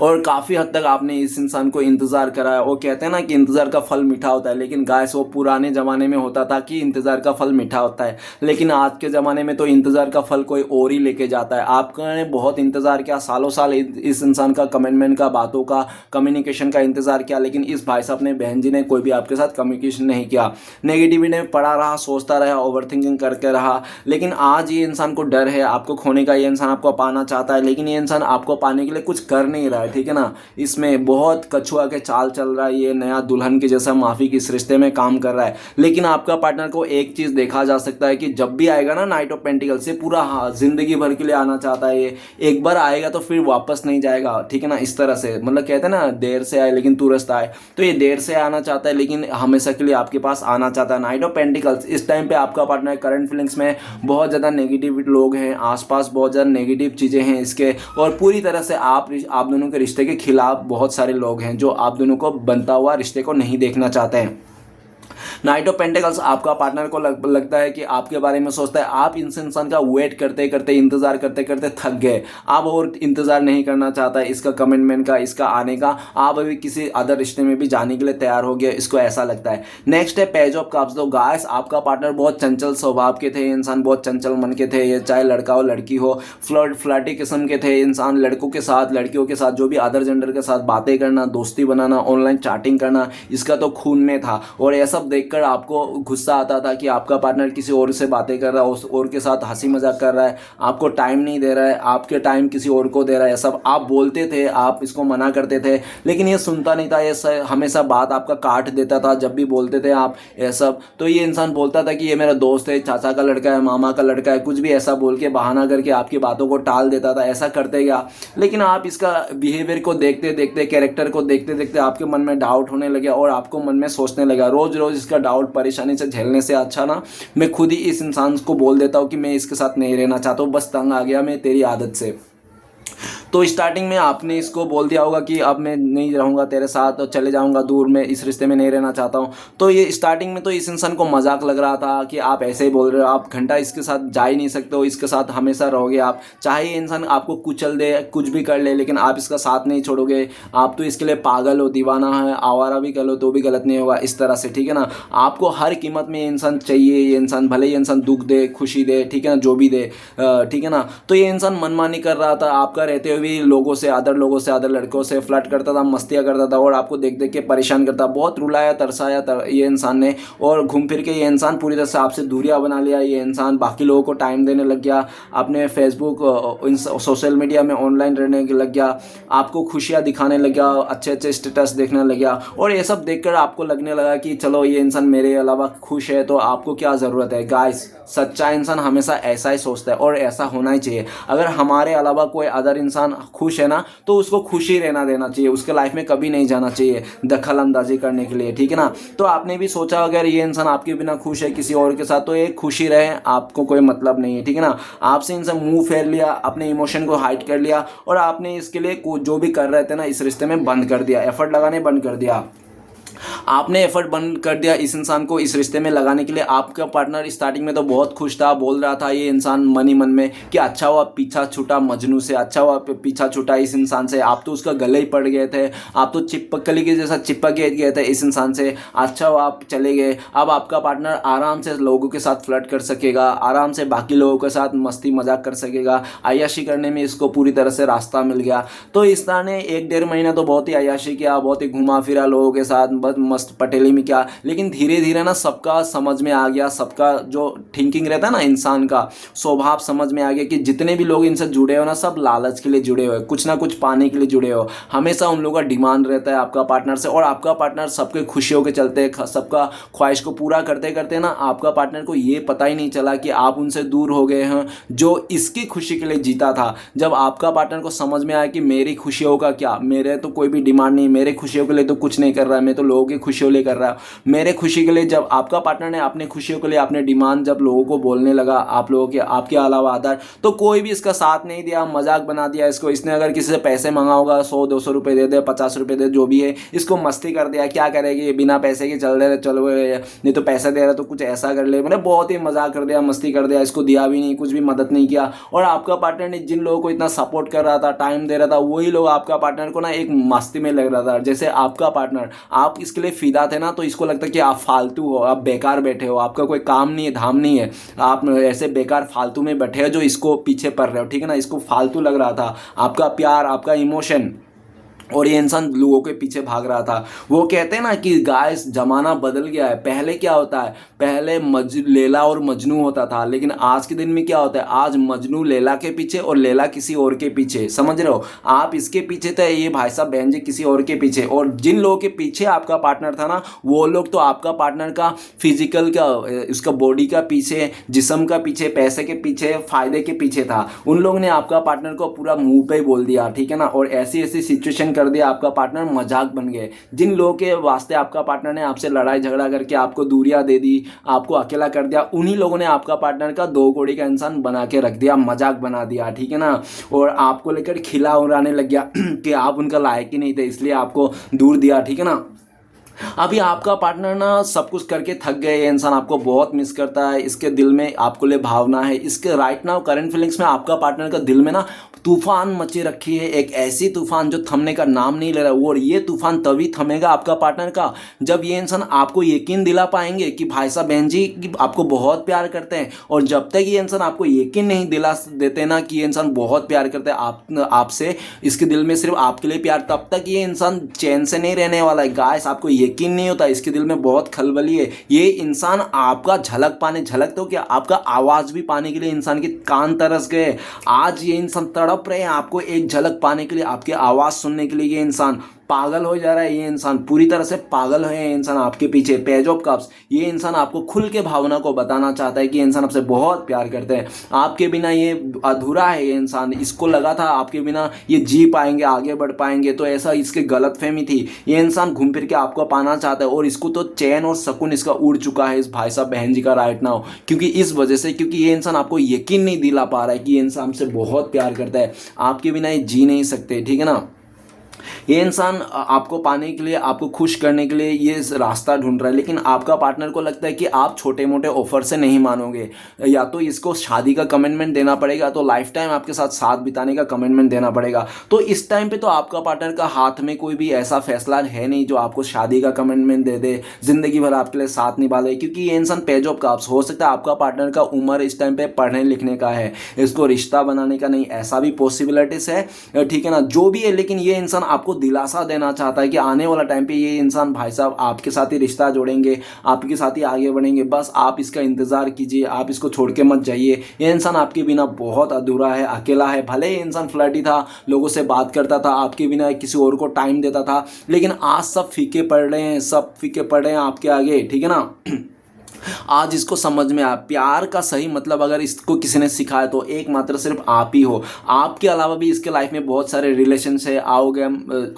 और काफ़ी हद तक आपने इस इंसान को इंतज़ार कराया। वो कहते हैं ना कि इंतज़ार का फल मीठा होता है, लेकिन गाइस वो पुराने ज़माने में होता था कि इंतज़ार का फल मीठा होता है, लेकिन आज के ज़माने में तो इंतज़ार का फल कोई और ही लेके जाता है। आपने बहुत इंतज़ार किया, सालों साल इस इंसान का कमिटमेंट का, बातों का, कम्युनिकेशन का इंतज़ार किया, लेकिन इस भाई साहब ने, बहन जी ने कोई भी आपके साथ कम्युनिकेशन नहीं किया। नेगेटिविटी में पड़ा रहा, सोचता रहा, ओवर थिंकिंग करके रहा। लेकिन आज ये इंसान को डर है आपको खोने का, ये इंसान आपको पाना चाहता है, लेकिन ये इंसान आपको पाने के लिए कुछ कर नहीं रहा है, ठीक है ना। इसमें बहुत कछुआ के चाल चल रहा है, ये नया दुल्हन के जैसा माफी की इस रिश्ते में काम कर रहा है। लेकिन आपका पार्टनर को एक चीज देखा जा सकता है कि जब भी आएगा ना नाइट ऑफ पेंटिकल से, पूरा जिंदगी भर के लिए आना चाहता है। ये एक बार आएगा तो फिर वापस नहीं जाएगा, ठीक है ना। इस तरह से मतलब कहते हैं ना देर से आए लेकिन तुरंत आए, तो ये देर से आना चाहता है लेकिन हमेशा के लिए आपके पास आना चाहता है। नाइट ऑफ पेंटिकल्स इस टाइम पे आपका पार्टनर करंट फीलिंग्स में बहुत ज़्यादा नेगेटिव लोग हैं, आसपास बहुत ज़्यादा नेगेटिव चीज़ें हैं इसके, और पूरी तरह से आप दोनों के रिश्ते के खिलाफ बहुत सारे लोग हैं जो आप दोनों को बनता हुआ रिश्ते को नहीं देखना चाहते हैं। नाइट ऑफ पेंटिकल्स आपका पार्टनर को लगता है कि आपके बारे में सोचता है, आप इस इंसान का वेट करते करते, इंतजार करते करते थक गए, आप और इंतजार नहीं करना चाहता है इसका कमिटमेंट का, इसका आने का। आप अभी किसी अदर रिश्ते में भी जाने के लिए तैयार हो गए, इसको ऐसा लगता है। नेक्स्ट है पेज ऑफ कप्स। तो गाइस आपका पार्टनर बहुत चंचल स्वभाव के थे, इंसान बहुत चंचल मन के थे, ये चाहे लड़का हो लड़की हो, फ्लर्टी किस्म के थे इंसान, लड़कों के साथ, लड़कियों के साथ, जो भी अदर जेंडर के साथ बातें करना, दोस्ती बनाना, ऑनलाइन चैटिंग करना, इसका तो खून में था। और यह सब देखकर आपको गुस्सा आता था कि आपका पार्टनर किसी और से बातें कर रहा है, उस और के साथ हंसी मजाक कर रहा है, आपको टाइम नहीं दे रहा है, आपके टाइम किसी और को दे रहा है, सब आप बोलते थे, आप इसको मना करते थे, लेकिन ये सुनता नहीं था, ये हमेशा बात आपका काट देता था जब भी बोलते थे आप ये सब। तो ये इंसान बोलता था कि ये मेरा दोस्त है, चाचा का लड़का है, मामा का लड़का है, कुछ भी ऐसा बोल के बहाना करके आपकी बातों को टाल देता था, ऐसा करते गया। लेकिन आप इसका बिहेवियर को देखते देखते, कैरेक्टर को देखते देखते आपके मन में डाउट होने लगे और आपको मन में सोचने लगा, रोज रोज इसका डाउट परेशानी से झेलने से अच्छा ना मैं खुद ही इस इंसान को बोल देता हूँ कि मैं इसके साथ नहीं रहना चाहता हूँ, बस तंग आ गया मैं तेरी आदत से। तो स्टार्टिंग में आपने इसको बोल दिया होगा कि अब मैं नहीं रहूँगा तेरे साथ और चले जाऊँगा दूर, मैं इस रिश्ते में नहीं रहना चाहता हूँ। तो ये स्टार्टिंग में तो इस इंसान को मजाक लग रहा था कि आप ऐसे ही बोल रहे हो, आप घंटा इसके साथ जा ही नहीं सकते हो, इसके साथ हमेशा रहोगे आप, चाहे ये इंसान आपको कुचल दे, कुछ भी कर ले, लेकिन आप इसका साथ नहीं छोड़ोगे। आप तो इसके लिए पागल हो, दीवाना है, आवारा भी कर लो तो भी गलत नहीं होगा, इस तरह से, ठीक है ना। आपको हर कीमत में ये इंसान चाहिए, ये इंसान भले ये इंसान दुख दे, खुशी दे, ठीक है ना, जो भी दे, ठीक है ना। तो ये इंसान मनमानी कर रहा था आपका रहते हुए, लोगों से, अदर लड़कों से फ्लर्ट करता था, मस्तियाँ करता था और आपको देख देख के परेशान करता, बहुत रुलाया तरसाया ये इंसान ने। और घूम फिर के ये इंसान पूरी तरह से आपसे दूरियां बना लिया। ये इंसान बाकी लोगों को टाइम देने लग गया, अपने फेसबुक, सोशल मीडिया में ऑनलाइन रहने लग गया, आपको खुशियाँ दिखाने लग गया, अच्छे अच्छे स्टेटस देखने लग गया। और ये सब देखकर आपको लगने लगा कि चलो ये इंसान मेरे अलावा खुश है तो आपको क्या ज़रूरत है। गाइस सच्चा इंसान हमेशा ऐसा ही सोचता है और ऐसा होना ही चाहिए। अगर हमारे अलावा कोई अदर इंसान खुश है ना तो उसको खुशी रहना देना चाहिए, उसके लाइफ में कभी नहीं जाना चाहिए दखल अंदाजी करने के लिए, ठीक है ना। तो आपने भी सोचा अगर ये इंसान आपके बिना खुश है किसी और के साथ तो ये खुशी रहे, आपको कोई मतलब नहीं है, ठीक है ना। आपसे इंसान मुंह फेर लिया, अपने इमोशन को हाइड कर लिया और आपने इसके लिए जो भी कर रहे थे ना इस रिश्ते में बंद कर दिया, एफर्ट लगाने बंद कर दिया। आपने एफर्ट बंद कर दिया इस इंसान को इस रिश्ते में लगाने के लिए। आपका पार्टनर स्टार्टिंग में तो बहुत खुश था, बोल रहा था ये इंसान मन ही मन में कि अच्छा हुआ पीछा छूटा मजनू से, अच्छा हुआ पीछा छूटा इस इंसान से। आप तो उसका गले ही पड़ गए थे, आप तो चिपकली के जैसा चिपक गए थे इस इंसान से। अच्छा हुआ आप चले गए। अब आपका पार्टनर आराम से लोगों के साथ फ्लर्ट कर सकेगा, आराम से बाकी लोगों के साथ मस्ती मजाक कर सकेगा, अय्याशी करने में इसको पूरी तरह से रास्ता मिल गया। तो इस तरह ने 1-1.5 महीना तो बहुत ही अय्याशी किया, बहुत ही घुमा फिरा लोगों के साथ, बस मस्त पटेली में किया। लेकिन धीरे धीरे ना सबका समझ में आ गया, सबका जो थिंकिंग रहता है ना इंसान का स्वभाव समझ में आ गया कि जितने भी लोग इनसे जुड़े हो ना सब लालच के लिए जुड़े हुए, कुछ ना कुछ पाने के लिए जुड़े हो। हमेशा उन लोगों का डिमांड रहता है आपका पार्टनर से, और आपका पार्टनर सबके खुशियों के चलते सबका ख्वाहिश को पूरा करते करते ना आपका पार्टनर को ये पता ही नहीं चला कि आप उनसे दूर हो गए हैं जो इसकी खुशी के लिए जीता था। जब आपका पार्टनर को समझ में आया कि मेरी खुशियों का क्या, मेरे तो कोई भी डिमांड नहीं, मेरे खुशियों के लिए तो कुछ नहीं कर रहा है, मैं तो लोगों की खुशियों लिए कर रहा हूँ मेरे खुशी के लिए। जब आपका पार्टनर ने अपने खुशियों के लिए अपने डिमांड जब लोगों को बोलने लगा, आप लोगों के आपके अलावा आधार, तो कोई भी इसका साथ नहीं दिया, मजाक बना दिया इसको। इसने अगर किसी से पैसे मांगा होगा 100-200 रुपये दे दे, 50 रुपये दे, जो भी है, इसको मस्ती कर दिया। क्या करेगी बिना पैसे के, चल रहे चलो नहीं तो पैसा दे रहा तो कुछ ऐसा कर ले, मैंने बहुत ही मजाक कर दिया, मस्ती कर दिया, इसको दिया भी नहीं, कुछ भी मदद नहीं किया। और आपका पार्टनर ने जिन लोगों को इतना सपोर्ट कर रहा था, टाइम दे रहा था, वही लोग आपका पार्टनर को ना एक मस्ती में लग रहा था। जैसे आपका पार्टनर आप इसके लिए फिदा थे ना, तो इसको लगता है कि आप फालतू हो, आप बेकार बैठे हो, आपका कोई काम नहीं है, धाम नहीं है, आप ऐसे बेकार फालतू में बैठे हो जो इसको पीछे पड़ रहे हो, ठीक है ना। इसको फालतू लग रहा था आपका प्यार, आपका इमोशन, और ये इंसान लोगों के पीछे भाग रहा था। वो कहते हैं ना कि गाइस जमाना बदल गया है। पहले क्या होता है, पहले लैला और मजनू होता था, लेकिन आज के दिन में क्या होता है, आज मजनू लैला के पीछे और लैला किसी और के पीछे, समझ रहे हो। आप इसके पीछे थे, ये भाई साहब बहन जी किसी और के पीछे, और जिन लोगों के पीछे आपका पार्टनर था ना, वो लोग तो आपका पार्टनर का फिजिकल का, उसका बॉडी का पीछे, जिस्म का पीछे, पैसे के पीछे, फायदे के पीछे था। उन लोगों ने आपका पार्टनर को पूरा मुंह पे ही बोल दिया, ठीक है ना। और ऐसी ऐसी सिचुएशन कर दिया, आपका पार्टनर मजाक बन गए। जिन लोगों के वास्ते आपका पार्टनर ने आपसे लड़ाई झगड़ा करके आपको दूरियां दे दी, आपको अकेला कर दिया, उन्हीं लोगों ने आपका पार्टनर का 2 कौड़ी का इंसान बना के रख दिया, मजाक बना दिया, ठीक है ना। और आपको लेकर खिला उड़ाने लग गया कि आप उनका लायक ही नहीं थे, इसलिए आपको दूर दिया, ठीक है ना। अभी आपका पार्टनर ना सब कुछ करके थक गए, ये इंसान आपको बहुत मिस करता है, इसके दिल में आपको लिए भावना है, इसके राइट नाउ करंट फीलिंग्स में आपका पार्टनर का दिल में ना तूफान मची रखी है, एक ऐसी तूफान जो थमने का नाम नहीं ले रहा। और ये तूफान तभी थमेगा आपका पार्टनर का जब ये इंसान आपको यकीन दिला पाएंगे कि भाई साहब बहन जी कि आपको बहुत प्यार करते हैं। और जब तक ये इंसान आपको यकीन नहीं दिला देते ना कि ये इंसान बहुत प्यार करते हैं आपसे, इसके दिल में सिर्फ आपके लिए प्यार, तब तक ये इंसान चैन से नहीं रहने वाला है। गाइस आपको यकीन नहीं होता, इसके दिल में बहुत खलबली है। ये इंसान आपका झलक तो क्या, आपका आवाज़ भी पाने के लिए इंसान के कान तरस गए। आज ये इंसान तड़प रहे हैं आपको एक झलक पाने के लिए, आपकी आवाज़ सुनने के लिए। ये इंसान पागल हो जा रहा है, ये इंसान पूरी तरह से पागल है, ये इंसान आपके पीछे पेज ऑफ कप्स। ये इंसान आपको खुल के भावना को बताना चाहता है कि इंसान आपसे बहुत प्यार करते हैं, आपके बिना ये अधूरा है। ये इंसान, इसको लगा था आपके बिना ये जी पाएंगे, आगे बढ़ पाएंगे, तो ऐसा इसकी गलतफहमी थी। ये इंसान घूम फिर के आपको पाना चाहता है, और इसको तो चैन और सुकून इसका उड़ चुका है इस भाई साहब बहन जी का राइट नाउ, क्योंकि इस वजह से, क्योंकि ये इंसान आपको यकीन नहीं दिला पा रहा है कि ये इंसान आपसे बहुत प्यार करता है, आपके बिना ये जी नहीं सकते, ठीक है ना। ये इंसान आपको पाने के लिए, आपको खुश करने के लिए ये रास्ता ढूंढ रहा है, लेकिन आपका पार्टनर को लगता है कि आप छोटे मोटे ऑफर से नहीं मानोगे, या तो इसको शादी का कमिटमेंट देना पड़ेगा, तो लाइफ टाइम आपके साथ साथ बिताने का कमिटमेंट देना पड़ेगा। तो इस टाइम पे तो आपका पार्टनर का हाथ में कोई भी ऐसा फैसला है नहीं जो आपको शादी का कमिटमेंट दे दे, जिंदगी भर आपके लिए साथ निभा ले, क्योंकि ये इंसान पेज ऑफ कप्स। हो सकता है आपका पार्टनर का उम्र इस टाइम पे पढ़ने लिखने का है, इसको रिश्ता बनाने का नहीं, ऐसा भी पॉसिबिलिटीज है, ठीक है ना। जो भी है, लेकिन ये इंसान आपको दिलासा देना चाहता है कि आने वाला टाइम पे ये इंसान भाई साहब आपके साथ ही रिश्ता जोड़ेंगे, आपके साथ ही आगे बढ़ेंगे, बस आप इसका इंतजार कीजिए, आप इसको छोड़ के मत जाइए। ये इंसान आपके बिना बहुत अधूरा है, अकेला है। भले ये इंसान फ्लर्टी था, लोगों से बात करता था, आपके बिना किसी और को टाइम देता था, लेकिन आज सब फीके पड़ रहे हैं, सब फीके पड़ रहे हैं आपके आगे, ठीक है ना। आज इसको समझ में आया प्यार का सही मतलब अगर इसको किसी ने सिखाया तो एकमात्र सिर्फ आप ही हो। आपके अलावा भी इसके लाइफ में बहुत सारे रिलेशन है, आओगे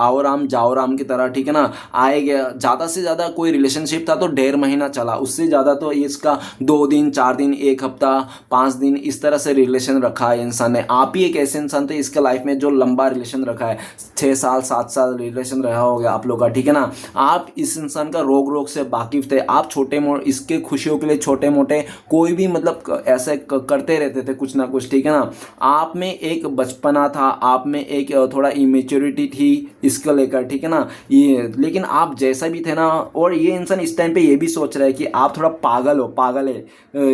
आओ राम जाओ राम की तरह, ठीक है ना। आए गया ज़्यादा से ज़्यादा कोई रिलेशनशिप था तो 1.5 महीना चला, उससे ज़्यादा तो इसका 2 दिन 4 दिन 1 हफ्ता 5 दिन इस तरह से रिलेशन रखा है इंसान ने। आप ही एक ऐसे इंसान थे इसके लाइफ में जो लंबा रिलेशन रखा है, 6 साल 7 साल रिलेशन रहा हो गया आप लोग का, ठीक है ना। आप इस इंसान का रोग रोग से वाकिफ थे। आप छोटे मोटे इसके खुशियों के लिए छोटे मोटे कोई भी मतलब ऐसे करते रहते थे कुछ ना कुछ, ठीक है ना। आप में एक बचपना था, आप में एक थोड़ा इमेच्योरिटी थी इसको लेकर, ठीक है ना। ये लेकिन आप जैसा भी थे ना, और ये इंसान इस टाइम पे ये भी सोच रहा है कि आप थोड़ा पागल हो, पागल है,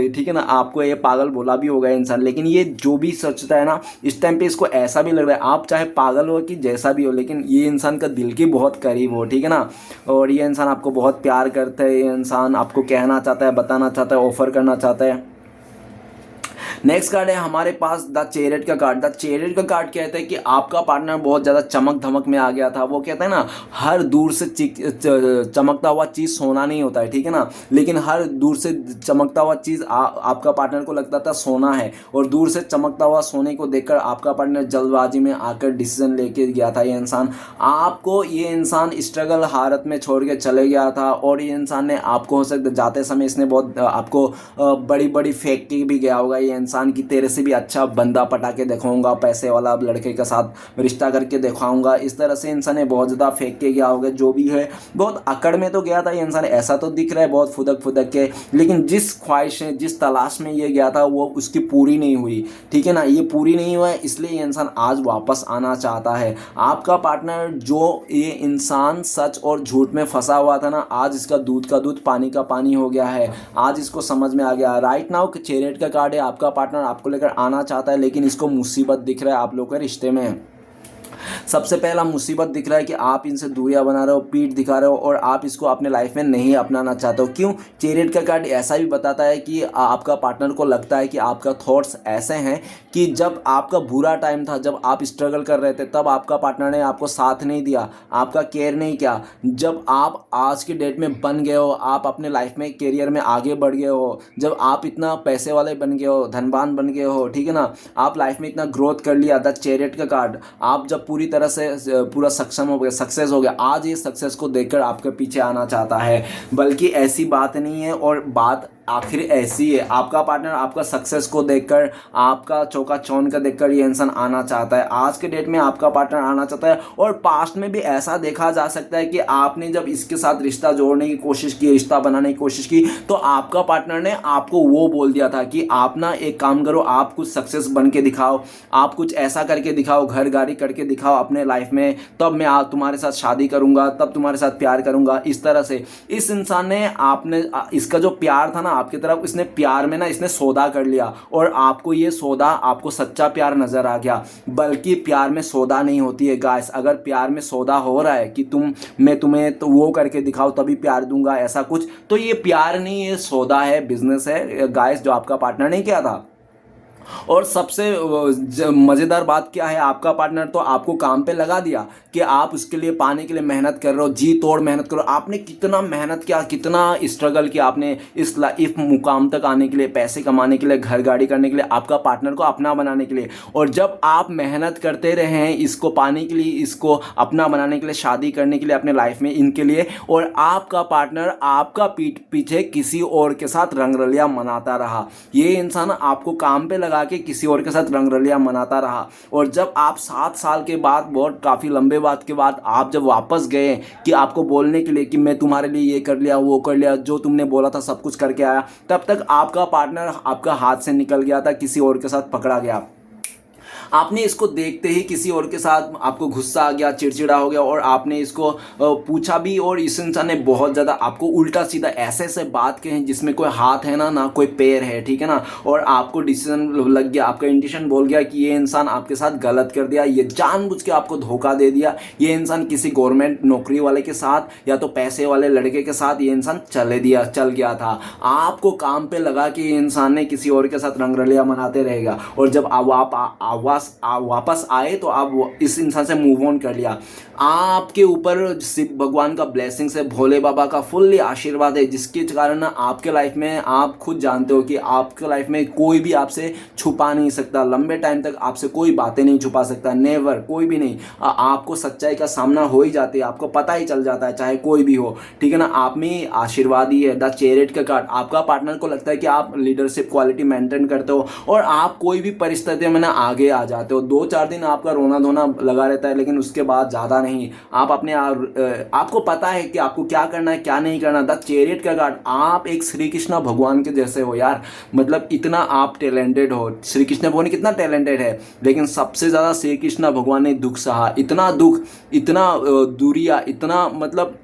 ठीक है ना। आपको ये पागल बोला भी होगा इंसान, लेकिन ये जो भी सोचता है ना इस टाइम पे इसको ऐसा भी लग रहा है आप चाहे पागल हो कि जैसा भी हो, लेकिन ये इंसान का दिल के बहुत करीब हो, ठीक है ना। और ये इंसान आपको बहुत प्यार करता है, ये इंसान आपको कहना चाहता है, बताना चाहता है, ऑफर करना चाहता है। नेक्स्ट कार्ड है हमारे पास द चैरियट का कार्ड। द चैरियट का कार्ड कहता है कि आपका पार्टनर बहुत ज़्यादा चमक धमक में आ गया था। वो कहता है ना हर दूर से चमकता हुआ चीज़ सोना नहीं होता है, ठीक है ना। लेकिन हर दूर से चमकता हुआ चीज़ आपका पार्टनर को लगता था सोना है, और दूर से चमकता हुआ सोने को देखकर आपका पार्टनर जल्दबाजी में आकर डिसीजन लेके गया था। ये इंसान आपको, ये इंसान स्ट्रगल हालत में छोड़ के चले गया था, और ये इंसान ने आपको हो सकता जाते समय इसने बहुत आपको बड़ी बड़ी फेंक के भी गया होगा। ये इंसान की तेरे से भी अच्छा बंदा पटा के दिखाऊंगा, पैसे वाला लड़के के साथ रिश्ता करके दिखाऊंगा, इस तरह से इंसान ने बहुत ज़्यादा फेंक के गया होगा। जो भी है बहुत अकड़ में तो गया था ये इंसान, ऐसा तो दिख रहा है बहुत फुदक फुदक के, लेकिन जिस ख्वाहिशें जिस तलाश में ये गया था वो उसकी पूरी नहीं हुई, ठीक है ना। ये पूरी नहीं हुआ है, इसलिए ये इंसान आज वापस आना चाहता है। आपका पार्टनर जो ये इंसान सच और झूठ में फंसा हुआ था ना, आज इसका दूध का दूध पानी का पानी हो गया है। आज इसको समझ में आ गया। राइट नाउ चैरियट का कार्ड है, आपका पार्टनर आपको लेकर आना चाहता है, लेकिन इसको मुसीबत दिख रहा है आप लोग के रिश्ते में। सबसे पहला मुसीबत दिख रहा है कि आप इनसे दूरियां बना रहे हो, पीठ दिखा रहे हो, और आप इसको अपने लाइफ में नहीं अपनाना चाहते हो। क्यों? चैरियट का कार्ड ऐसा भी बताता है कि आपका पार्टनर को लगता है कि आपका थॉट्स ऐसे हैं कि जब आपका बुरा टाइम था, जब आप स्ट्रगल कर रहे थे, तब आपका पार्टनर ने आपको साथ नहीं दिया, आपका केयर नहीं किया। जब आप आज की डेट में बन गए हो, आप अपने लाइफ में करियर में आगे बढ़ गए हो, जब आप इतना पैसे वाले बन गए हो, धनवान बन गए हो, ठीक है ना, आप लाइफ में इतना ग्रोथ कर लिया। द चैरियट का कार्ड, आप जब पूरी तरह से पूरा सक्षम हो गया, सक्सेस हो गया, आज ये सक्सेस को देखकर आपके पीछे आना चाहता है। बल्कि ऐसी बात नहीं है, और बात आखिर ऐसी है, आपका पार्टनर आपका सक्सेस को देखकर, आपका चौका चौन का देखकर ये इंसान आना चाहता है। आज के डेट में आपका पार्टनर आना चाहता है। और पास्ट में भी ऐसा देखा जा सकता है कि आपने जब इसके साथ रिश्ता जोड़ने की कोशिश की, रिश्ता बनाने की कोशिश की, तो आपका पार्टनर ने आपको वो बोल दिया था कि आप ना एक काम करो, आप कुछ सक्सेस बन के दिखाओ, आप कुछ ऐसा करके दिखाओ, घर गाड़ी करके दिखाओ अपने लाइफ में, तब मैं तुम्हारे साथ शादी करूंगा, तब तुम्हारे साथ प्यार करूंगा। इस तरह से इस इंसान ने, आपने इसका जो प्यार था ना आपकी तरफ, इसने प्यार में ना इसने सौदा कर लिया, और आपको ये सौदा, आपको सच्चा प्यार नजर आ गया। बल्कि प्यार में सौदा नहीं होती है गाइस। अगर प्यार में सौदा हो रहा है कि मैं तुम्हें तो वो करके दिखाओ तभी प्यार दूंगा, ऐसा कुछ, तो ये प्यार नहीं, ये सौदा है, बिजनेस है गाइस, जो आपका पार्टनर नहीं किया था। और सबसे मज़ेदार बात क्या है, आपका पार्टनर तो आपको काम पे लगा दिया कि आप उसके लिए पाने के लिए मेहनत कर रहे हो, जी तोड़ मेहनत करो। आपने कितना मेहनत किया, कितना स्ट्रगल किया आपने इस मुकाम तक आने के लिए, पैसे कमाने के लिए, घर गाड़ी करने के लिए, आपका पार्टनर को अपना बनाने के लिए। और जब आप मेहनत करते रहे हैं इसको पाने के लिए, इसको अपना बनाने के लिए, शादी करने के लिए अपने लाइफ में इनके लिए, और आपका पार्टनर आपका पीठ पीछे किसी और के साथ रंगरलिया मनाता रहा, ये इंसान आपको काम पे लगा के किसी और के साथ रंगरलिया मनाता रहा। और जब आप 7 साल के बाद, बहुत काफ़ी लंबे बाद के बाद, आप जब वापस गए कि आपको बोलने के लिए कि मैं तुम्हारे लिए ये कर लिया, वो कर लिया, जो तुमने बोला था सब कुछ करके आया, तब तक आपका पार्टनर आपका हाथ से निकल गया था, किसी और के साथ पकड़ा गया। आपने इसको देखते ही किसी और के साथ आपको गुस्सा आ गया, चिड़चिड़ा हो गया, और आपने इसको पूछा भी, और इस इंसान ने बहुत ज़्यादा आपको उल्टा सीधा ऐसे ऐसे बात कहे जिसमें कोई हाथ है ना कोई पैर है, ठीक है ना। और आपको डिसीजन लग गया, आपका इंट्यूशन बोल गया कि ये इंसान आपके साथ गलत कर दिया, ये जानबूझ के आपको धोखा दे दिया, ये इंसान किसी गवर्नमेंट नौकरी वाले के साथ या तो पैसे वाले लड़के के साथ ये इंसान चल गया था। आपको काम पे लगा कि ये इंसान ने किसी और के साथ रंगरलिया मनाते रहेगा। और जब आप आवाज़ वापस आए तो आप इस इंसान से मूव ऑन कर लिया। आपके ऊपर शिव भगवान का ब्लेसिंग्स है, भोले बाबा का फुल्ली आशीर्वाद है, जिसके कारण ना आपके लाइफ में आप खुद जानते हो कि आपके लाइफ में कोई भी आपसे छुपा नहीं सकता, लंबे टाइम तक आपसे कोई बातें नहीं छुपा सकता, नेवर, कोई भी नहीं। आपको सच्चाई का सामना हो ही जाती है, आपको पता ही चल जाता है, चाहे कोई भी हो, ठीक है ना। आप में आशीर्वाद ही है। द चैरियट का कार्ड, आपका पार्टनर को लगता है कि आप लीडरशिप क्वालिटी मेंटेन करते हो और आप कोई भी परिस्थिति में ना आगे आ जाते हो। 2-4 दिन आपका रोना धोना लगा रहता है, लेकिन उसके बाद ज़्यादा नहीं। आप आपको पता है कि आपको क्या करना है क्या नहीं करना। द चैरियट का कार्ड, आप एक श्री कृष्ण भगवान के जैसे हो यार, मतलब इतना आप टैलेंटेड हो। श्री कृष्ण भगवान कितना टैलेंटेड है, लेकिन सबसे ज़्यादा श्री कृष्ण भगवान ने दुख सहा, इतना दुख, इतना दूरिया, इतना मतलब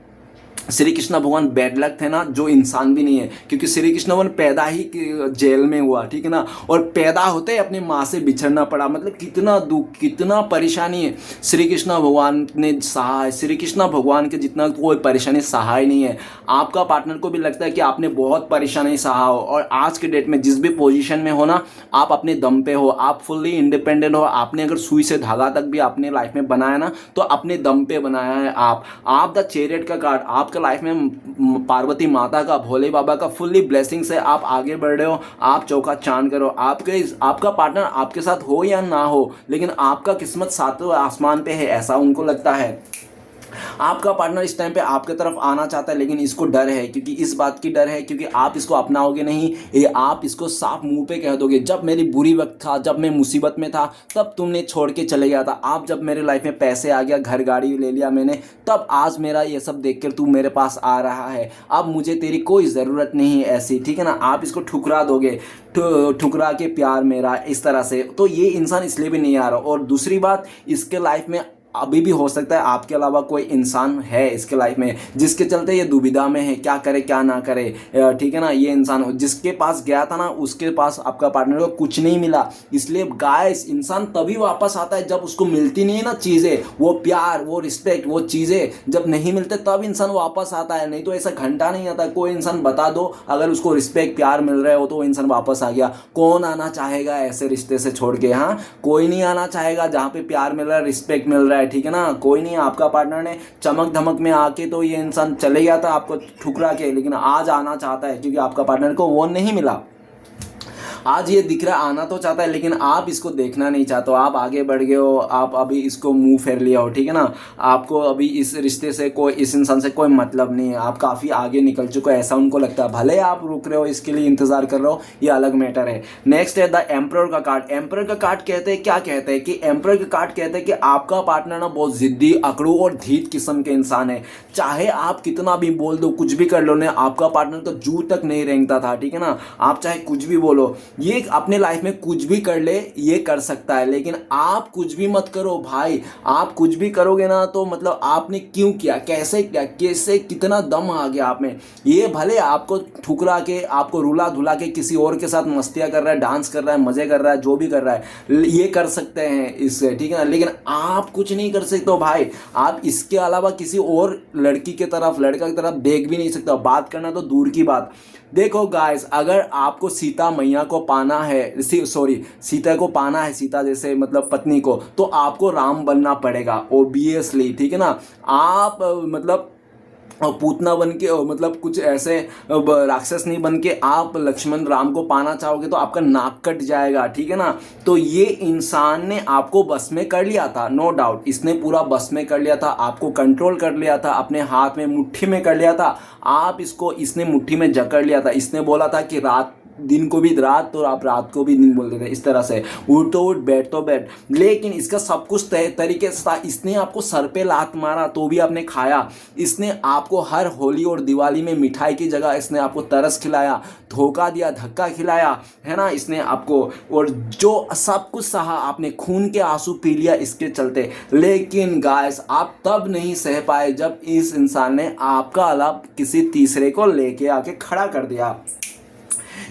श्री कृष्ण भगवान बैड लक थे ना, जो इंसान भी नहीं है, क्योंकि श्री कृष्ण भगवान पैदा ही जेल में हुआ, ठीक है ना, और पैदा होते ही अपनी माँ से बिछड़ना पड़ा। मतलब कितना दुख, कितना परेशानी है श्री कृष्ण भगवान ने सहा है। श्री कृष्ण भगवान के जितना कोई परेशानी सहा ही नहीं है। आपका पार्टनर को भी लगता है कि आपने बहुत परेशानी सहा हो, और आज के डेट में जिस भी पोजीशन में हो ना, आप अपने दम पे हो, आप फुल्ली इंडिपेंडेंट हो। आपने अगर सुई से धागा तक भी अपने लाइफ में बनाया ना, तो अपने दम पे बनाया है आप द चैरियट का कार्ड, आपका लाइफ में पार्वती माता का, भोले बाबा का फुल्ली ब्लेसिंग्स है। आप आगे बढ़ रहे हो, आप चौका चांद करो। आपका पार्टनर आपके साथ हो या ना हो, लेकिन आपका किस्मत सातवें आसमान पे है, ऐसा उनको लगता है। आपका पार्टनर इस टाइम पे आपके तरफ आना चाहता है, लेकिन इसको डर है, क्योंकि इस बात की डर है क्योंकि आप इसको अपनाओगे नहीं, ये आप इसको साफ मुंह पे कह दोगे, जब मेरी बुरी वक्त था, जब मैं मुसीबत में था, तब तुमने छोड़ के चले गया था। आप जब मेरे लाइफ में पैसे आ गया, घर गाड़ी ले लिया मैंने, तब आज मेरा ये सब देख कर तू मेरे पास आ रहा है। अब मुझे तेरी कोई ज़रूरत नहीं है ऐसी, ठीक है ना। आप इसको ठुकरा दोगे, ठुकरा के प्यार मेरा, इस तरह से। तो ये इंसान इसलिए भी नहीं आ रहा। और दूसरी बात, इसके लाइफ में अभी भी हो सकता है आपके अलावा कोई इंसान है इसके लाइफ में, जिसके चलते ये दुविधा में है, क्या करे क्या ना करे, ठीक है ना। ये इंसान जिसके पास गया था ना, उसके पास आपका पार्टनर को कुछ नहीं मिला। इसलिए गाइस, इंसान तभी वापस आता है जब उसको मिलती नहीं है ना चीज़ें, वो प्यार, वो रिस्पेक्ट, वो चीज़ें जब नहीं मिलते, तब इंसान वापस आता है। नहीं तो ऐसा घंटा नहीं आता। कोई इंसान बता दो, अगर उसको रिस्पेक्ट प्यार मिल रहा है हो तो वो इंसान वापस आ गया। कौन आना चाहेगा ऐसे रिश्ते से छोड़ के? हाँ, कोई नहीं आना चाहेगा जहाँ पे प्यार मिल रहा है, रिस्पेक्ट मिल रहा है, ठीक है ना। कोई नहीं। आपका पार्टनर ने चमक धमक में आके तो ये इंसान चले गया था आपको ठुकरा के, लेकिन आज आना चाहता है क्योंकि आपका पार्टनर को वो नहीं मिला। आज ये दिख रहा है, आना तो चाहता है, लेकिन आप इसको देखना नहीं चाहते हो। आप आगे बढ़ गए हो, आप अभी इसको मुंह फेर लिया हो, ठीक है ना। आपको अभी इस रिश्ते से कोई, इस इंसान से कोई मतलब नहीं है। आप काफ़ी आगे निकल चुके हो, ऐसा उनको लगता है। भले आप रुक रहे हो, इसके लिए इंतजार कर रहे हो, ये अलग मैटर है। नेक्स्ट है द एम्परर का कार्ड। एम्परर का कार्ड कहते हैं, क्या कहते हैं कि एम्परर का कार्ड कहते हैं कि आपका पार्टनर ना बहुत जिद्दी, अकड़ू और ढीठ किस्म के इंसान है। चाहे आप कितना भी बोल दो, कुछ भी कर लो ना, आपका पार्टनर तो जू तक नहीं रेंगता था, ठीक है ना। आप चाहे कुछ भी बोलो, ये अपने लाइफ में कुछ भी कर ले, ये कर सकता है, लेकिन आप कुछ भी मत करो भाई। आप कुछ भी करोगे ना तो मतलब आपने क्यों किया, कैसे किया, कैसे, कितना दम आ गया आप में। ये भले आपको ठुकरा के, आपको रुला धुला के किसी और के साथ मस्तियां कर रहा है, डांस कर रहा है, मजे कर रहा है, जो भी कर रहा है, ये कर सकते हैं इससे, ठीक है ना। लेकिन आप कुछ नहीं कर सकते हो भाई। आप इसके अलावा किसी और लड़की के तरफ, लड़का की तरफ देख भी नहीं सकते हो। बात करना तो दूर की बात। देखो गाइस, अगर आपको सीता मैया को पाना है, सीता को पाना है, सीता जैसे मतलब पत्नी को, तो आपको राम बनना पड़ेगा ओबियसली, ठीक है ना। आप मतलब पूतना बन के, मतलब कुछ ऐसे राक्षस नहीं बन के आप लक्ष्मण राम को पाना चाहोगे तो आपका नाक कट जाएगा, ठीक है ना। तो ये इंसान ने आपको बस में कर लिया था, नो डाउट। इसने पूरा बस में कर लिया था, आपको कंट्रोल कर लिया था, अपने हाथ में मुट्ठी में कर लिया था। इसने मुट्ठी में जकड़ लिया था। इसने बोला था कि रात दिन को भी रात, तो आप रात को भी दिन बोलते थे, इस तरह से। उठ तो उठ, बैठ तो बैठ। लेकिन इसका सब कुछ तरीके से था। इसने आपको सर पे लात मारा तो भी आपने खाया। इसने आपको हर होली और दिवाली में मिठाई की जगह इसने आपको तरस खिलाया, धोखा दिया, धक्का खिलाया, है ना। इसने आपको, और जो सब कुछ सहा आपने, खून के आंसू पी लिया इसके चलते। लेकिन गाइस, आप तब नहीं सह पाए जब इस इंसान ने आपका अलावा किसी तीसरे को लेके आके खड़ा कर दिया।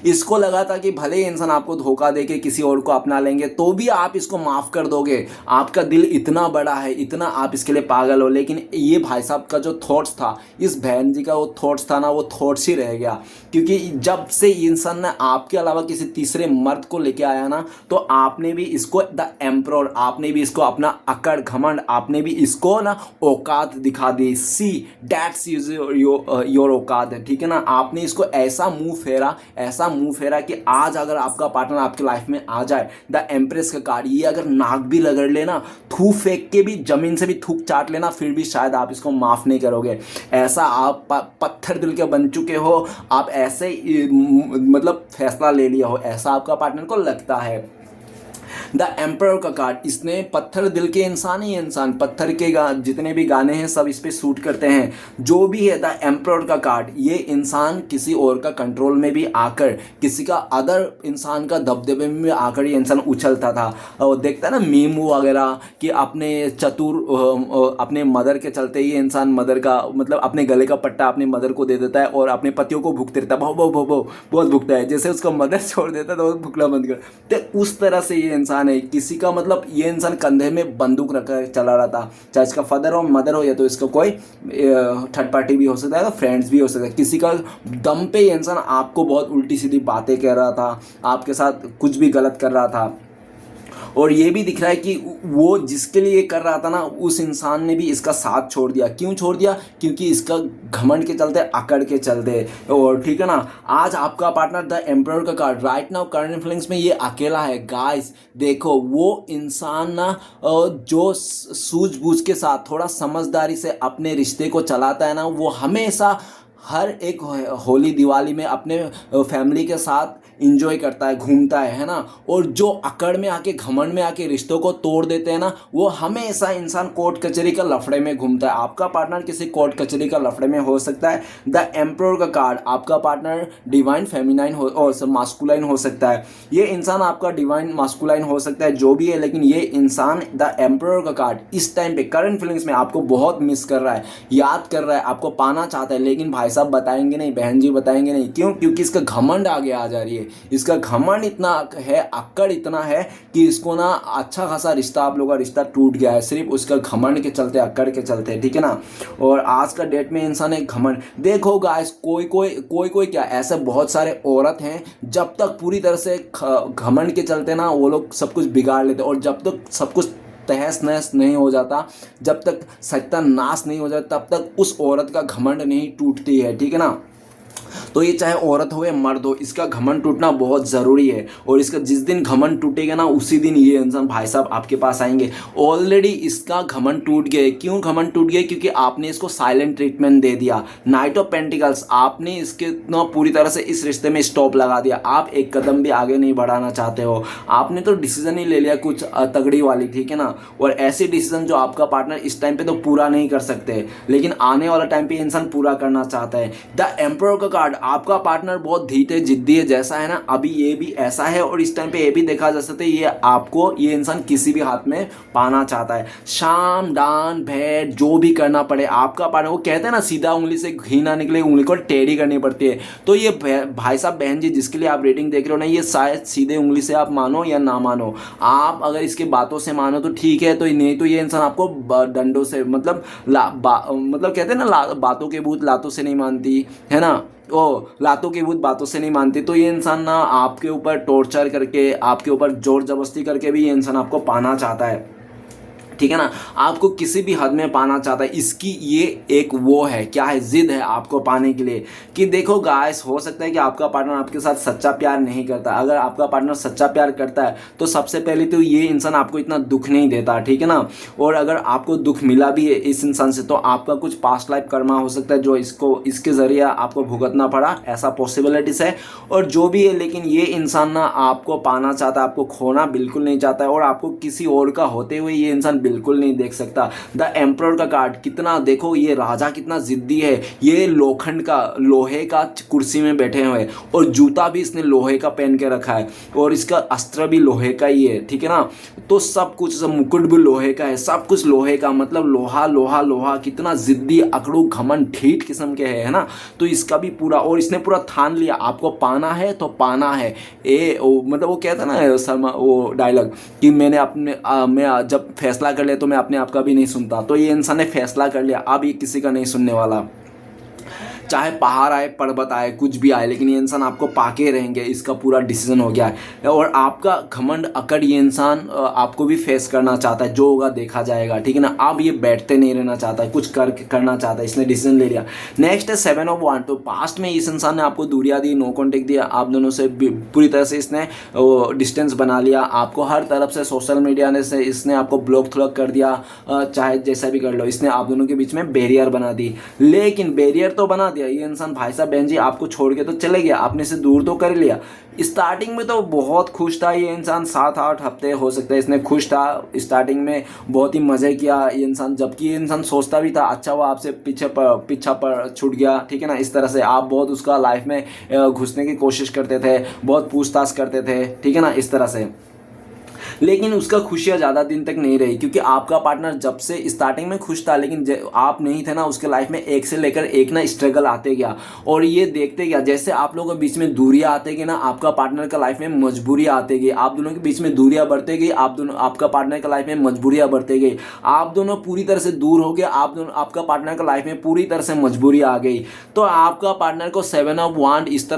इसको लगा था कि भले ही इंसान आपको धोखा दे के किसी और को अपना लेंगे तो भी आप इसको माफ़ कर दोगे, आपका दिल इतना बड़ा है, इतना आप इसके लिए पागल हो। लेकिन ये भाई साहब का जो थॉट्स था, इस बहन जी का वो थॉट्स था ना, वो थॉट्स ही रह गया। क्योंकि जब से इंसान ने आपके अलावा किसी तीसरे मर्द को लेके आया ना, तो आपने भी इसको द एम्परर, आपने भी इसको अपना अकड़ घमंड, आपने भी इसको ना औकात दिखा दी। सी दैट्स योर औकात है, ठीक है ना। आपने इसको ऐसा मुंह फेरा, ऐसा मुंह फेरा कि आज अगर आपका पार्टनर आपके लाइफ में आ जाए, द एम्प्रेस का कार्ड, ये अगर नाक भी रगड़ लेना, थूक फेंक के भी, जमीन से भी थूक चाट लेना, फिर भी शायद आप इसको माफ़ नहीं करोगे। ऐसा आप पत्थर दिल के बन चुके हो, आप ऐसे मतलब फैसला ले लिया हो, ऐसा आपका पार्टनर को लगता है। द एम्परर का कार्ड, इसने पत्थर दिल के इंसान ही इंसान, पत्थर के जितने भी गाने हैं सब इस पे सूट करते हैं। जो भी है द एम्परर का कार्ड, ये इंसान किसी और का कंट्रोल में भी आकर, किसी का अदर इंसान का दबदबे में भी आकर ये इंसान उछलता था। और देखता है ना मीम वगैरह कि अपने अपने मदर के चलते ये इंसान मदर का मतलब अपने गले का पट्टा अपने मदर को दे देता है और अपने पतियों को भुगते रहता है, भो भो भो भो बहुत भुगता है। जैसे उसका मदर छोड़ देता है तो भुगना बंद कर, तो उस तरह से ये इंसान है। किसी का मतलब ये इंसान कंधे में बंदूक रखकर चला रहा था, चाहे इसका फादर हो मदर हो, या तो इसका कोई थर्ड पार्टी भी हो सकता है, तो फ्रेंड्स भी हो सकता है। किसी का दम पे ये इंसान आपको बहुत उल्टी सीधी बातें कह रहा था, आपके साथ कुछ भी गलत कर रहा था। और ये भी दिख रहा है कि वो जिसके लिए ये कर रहा था ना, उस इंसान ने भी इसका साथ छोड़ दिया। क्यों छोड़ दिया? क्योंकि इसका घमंड के चलते, अकड़ के चलते। और ठीक है ना, आज आपका पार्टनर द एम्परर का card right now current feelings में ये अकेला है। गाइस देखो, वो इंसान ना जो सूझबूझ के साथ, थोड़ा समझदारी से अपने रिश्ते को चलाता है ना, वो हमेशा हर एक होली दिवाली में अपने फैमिली के साथ इंजॉय करता है, घूमता है ना। और जो अकड़ में आके, घमंड में आके रिश्तों को तोड़ देते हैं ना, वो हमेशा इंसान कोर्ट कचहरी का लफड़े में घूमता है। आपका पार्टनर किसी कोर्ट कचहरी का लफड़े में हो सकता है। द एम्परर का कार्ड, आपका पार्टनर डिवाइन फेमिनाइन हो और मास्कुलाइन हो सकता है। ये इंसान आपका डिवाइन मास्कुलाइन हो सकता है, जो भी है, लेकिन ये इंसान द एम्परर का कार्ड इस टाइम पे करंट फीलिंग्स में आपको बहुत मिस कर रहा है, याद कर रहा है, आपको पाना चाहता है। लेकिन भाई साहब बताएंगे नहीं, बहन जी बताएंगे नहीं। क्यों? क्योंकि इसका घमंड आगे आ जा रही है। इसका घमंड इतना है, अक्कड़ इतना है कि इसको ना अच्छा खासा रिश्ता, आप लोगों का रिश्ता टूट गया है सिर्फ उसका घमंड के चलते, अक्कड़ के चलते, ठीक है ना। और आज का डेट में इंसान एक घमंड, देखो गाइस, कोई क्या, ऐसे बहुत सारे औरत हैं जब तक पूरी तरह से घमंड के चलते ना वो लोग सब कुछ बिगाड़ लेते, और जब तक सब कुछ तहस नहस नहीं हो जाता, जब तक सत्यानाश नहीं हो जाता, तब तक उस औरत का घमंड नहीं टूटती है, ठीक है ना। तो ये चाहे औरत हो या मर्द हो, इसका घमंड टूटना बहुत ज़रूरी है। और इसका जिस दिन घमंड टूटेगा ना, उसी दिन ये इंसान भाई साहब आपके पास आएंगे। ऑलरेडी इसका घमंड टूट गया। क्यों घमंड टूट गया? क्योंकि आपने इसको साइलेंट ट्रीटमेंट दे दिया। नाइट ऑफ पेंटिकल्स, आपने इसके ना पूरी तरह से इस रिश्ते में स्टॉप लगा दिया। आप एक कदम भी आगे नहीं बढ़ाना चाहते हो। आपने तो डिसीजन ही ले लिया कुछ तगड़ी वाली, ठीक है ना। और ऐसे डिसीजन जो आपका पार्टनर इस टाइम पे तो पूरा नहीं कर सकते, लेकिन आने वाला टाइम पे इंसान पूरा करना चाहता है। द एम्परर का कार्ड, आपका पार्टनर बहुत धीटे जिद्दी है, जैसा है ना अभी ये भी ऐसा है। और इस टाइम पे ये भी देखा जा सकता है, ये आपको, ये इंसान किसी भी हाथ में पाना चाहता है। शाम डान भेंट जो भी करना पड़े, आपका पार्टनर, वो कहते हैं ना सीधा उंगली से घी ना निकले, उंगली को टेढ़ी करनी पड़ती है। तो ये भाई साहब बहन जी जिसके लिए आप रेटिंग देख रहे हो ना, ये शायद सीधे उंगली से आप मानो या ना मानो। आप अगर इसके बातों से मानो तो ठीक है, तो नहीं तो ये इंसान आपको डंडों से मतलब मतलब कहते हैं ना बातों के भूत लातों से नहीं मानती, है ना। लातों की भूत बातों से नहीं मानती। तो ये इंसान ना आपके ऊपर टॉर्चर करके, आपके ऊपर जोर जबरदस्ती करके भी ये इंसान आपको पाना चाहता है, ठीक है ना। आपको किसी भी हद में पाना चाहता है। इसकी ये एक वो है, क्या है, जिद है आपको पाने के लिए। कि देखो गाइस, हो सकता है कि आपका पार्टनर आपके साथ सच्चा प्यार नहीं करता। अगर आपका पार्टनर सच्चा प्यार करता है तो सबसे पहले तो ये इंसान आपको इतना दुख नहीं देता, ठीक है ना। और अगर आपको दुख मिला भी है इस इंसान से, तो आपका कुछ पास्ट लाइफ कर्मा हो सकता है जो इसके जरिए आपको भुगतना पड़ा, ऐसा पॉसिबिलिटीज है। और जो भी है, लेकिन ये इंसान ना आपको पाना चाहता है, आपको खोना बिल्कुल नहीं चाहता है। और आपको किसी और का होते हुए ये इंसान बिल्कुल नहीं देख सकता। द एम्परर का कार्ड कितना देखो, ये राजा कितना जिद्दी है, ये लोखंड का लोहे का कुर्सी में बैठे हुए और जूता भी इसने लोहे का पहन के रखा है और इसका अस्त्र भी लोहे का ही है, ठीक है ना। तो सब कुछ, सब मुकुट भी लोहे का है, सब कुछ लोहे का, मतलब लोहा लोहा लोहा, कितना जिद्दी अकड़ू घमंड ठीठ किस्म के है ना। तो इसका भी पूरा, और इसने पूरा ठान लिया आपको पाना है तो पाना है। मतलब वो कहता ना शर्मा वो डायलॉग कि मैंने अपने मैं जब फैसला कर लिया तो मैं अपने आप का भी नहीं सुनता। तो ये इंसान ने फैसला कर लिया, अब ये किसी का नहीं सुनने वाला। चाहे पहाड़ आए पर्वत आए कुछ भी आए, लेकिन ये इंसान आपको पाके रहेंगे, इसका पूरा डिसीजन हो गया है। और आपका घमंड अकड़ ये इंसान आपको भी फेस करना चाहता है, जो होगा देखा जाएगा, ठीक है ना। अब ये बैठते नहीं रहना चाहता है, कुछ करना चाहता है, इसने डिसीजन ले लिया। नेक्स्ट है 7 ऑफ वांड। तो पास्ट में इस इंसान ने आपको दूरियां दी, नो कॉन्टेक्ट दिया, आप दोनों से पूरी तरह से इसने डिस्टेंस बना लिया, आपको हर तरफ से सोशल मीडिया ने से इसने आपको ब्लॉक थ्लॉक कर दिया, चाहे जैसा भी कर लो, इसने आप दोनों के बीच में बैरियर बना दी। लेकिन बैरियर तो बना दिया ये इंसान, भाई साहब बहन जी आपको छोड़ के तो चले गया, आपने से दूर तो कर लिया। स्टार्टिंग में तो बहुत खुश था ये इंसान, 7-8 हफ्ते हो सकते हैं इसने खुश था स्टार्टिंग में, बहुत ही मज़े किया ये इंसान, जबकि ये इंसान सोचता भी था अच्छा वो आपसे पीछा पर छूट गया, ठीक है ना। इस तरह से आप बहुत उसका लाइफ में घुसने की कोशिश करते थे, बहुत पूछताछ करते थे, ठीक है ना, इस तरह से। लेकिन उसका खुशियाँ ज़्यादा दिन तक नहीं रही, क्योंकि आपका पार्टनर जब से स्टार्टिंग में खुश था, लेकिन आप नहीं थे ना, उसके लाइफ में एक से लेकर एक ना स्ट्रगल आते गया और ये देखते गया, जैसे आप लोगों के बीच में दूरियाँ आते गई ना, आपका पार्टनर का लाइफ में मजबूरियाँ आते गई, आप दोनों के बीच में दूरियाँ बढ़ते गई, आपका पार्टनर का लाइफ में मजबूरियाँ बढ़ते गई, आप दोनों पूरी तरह से दूर हो गए, आपका पार्टनर का लाइफ में पूरी तरह से मजबूरी आ गई। तो आपका पार्टनर को 7 ऑफ वांड इस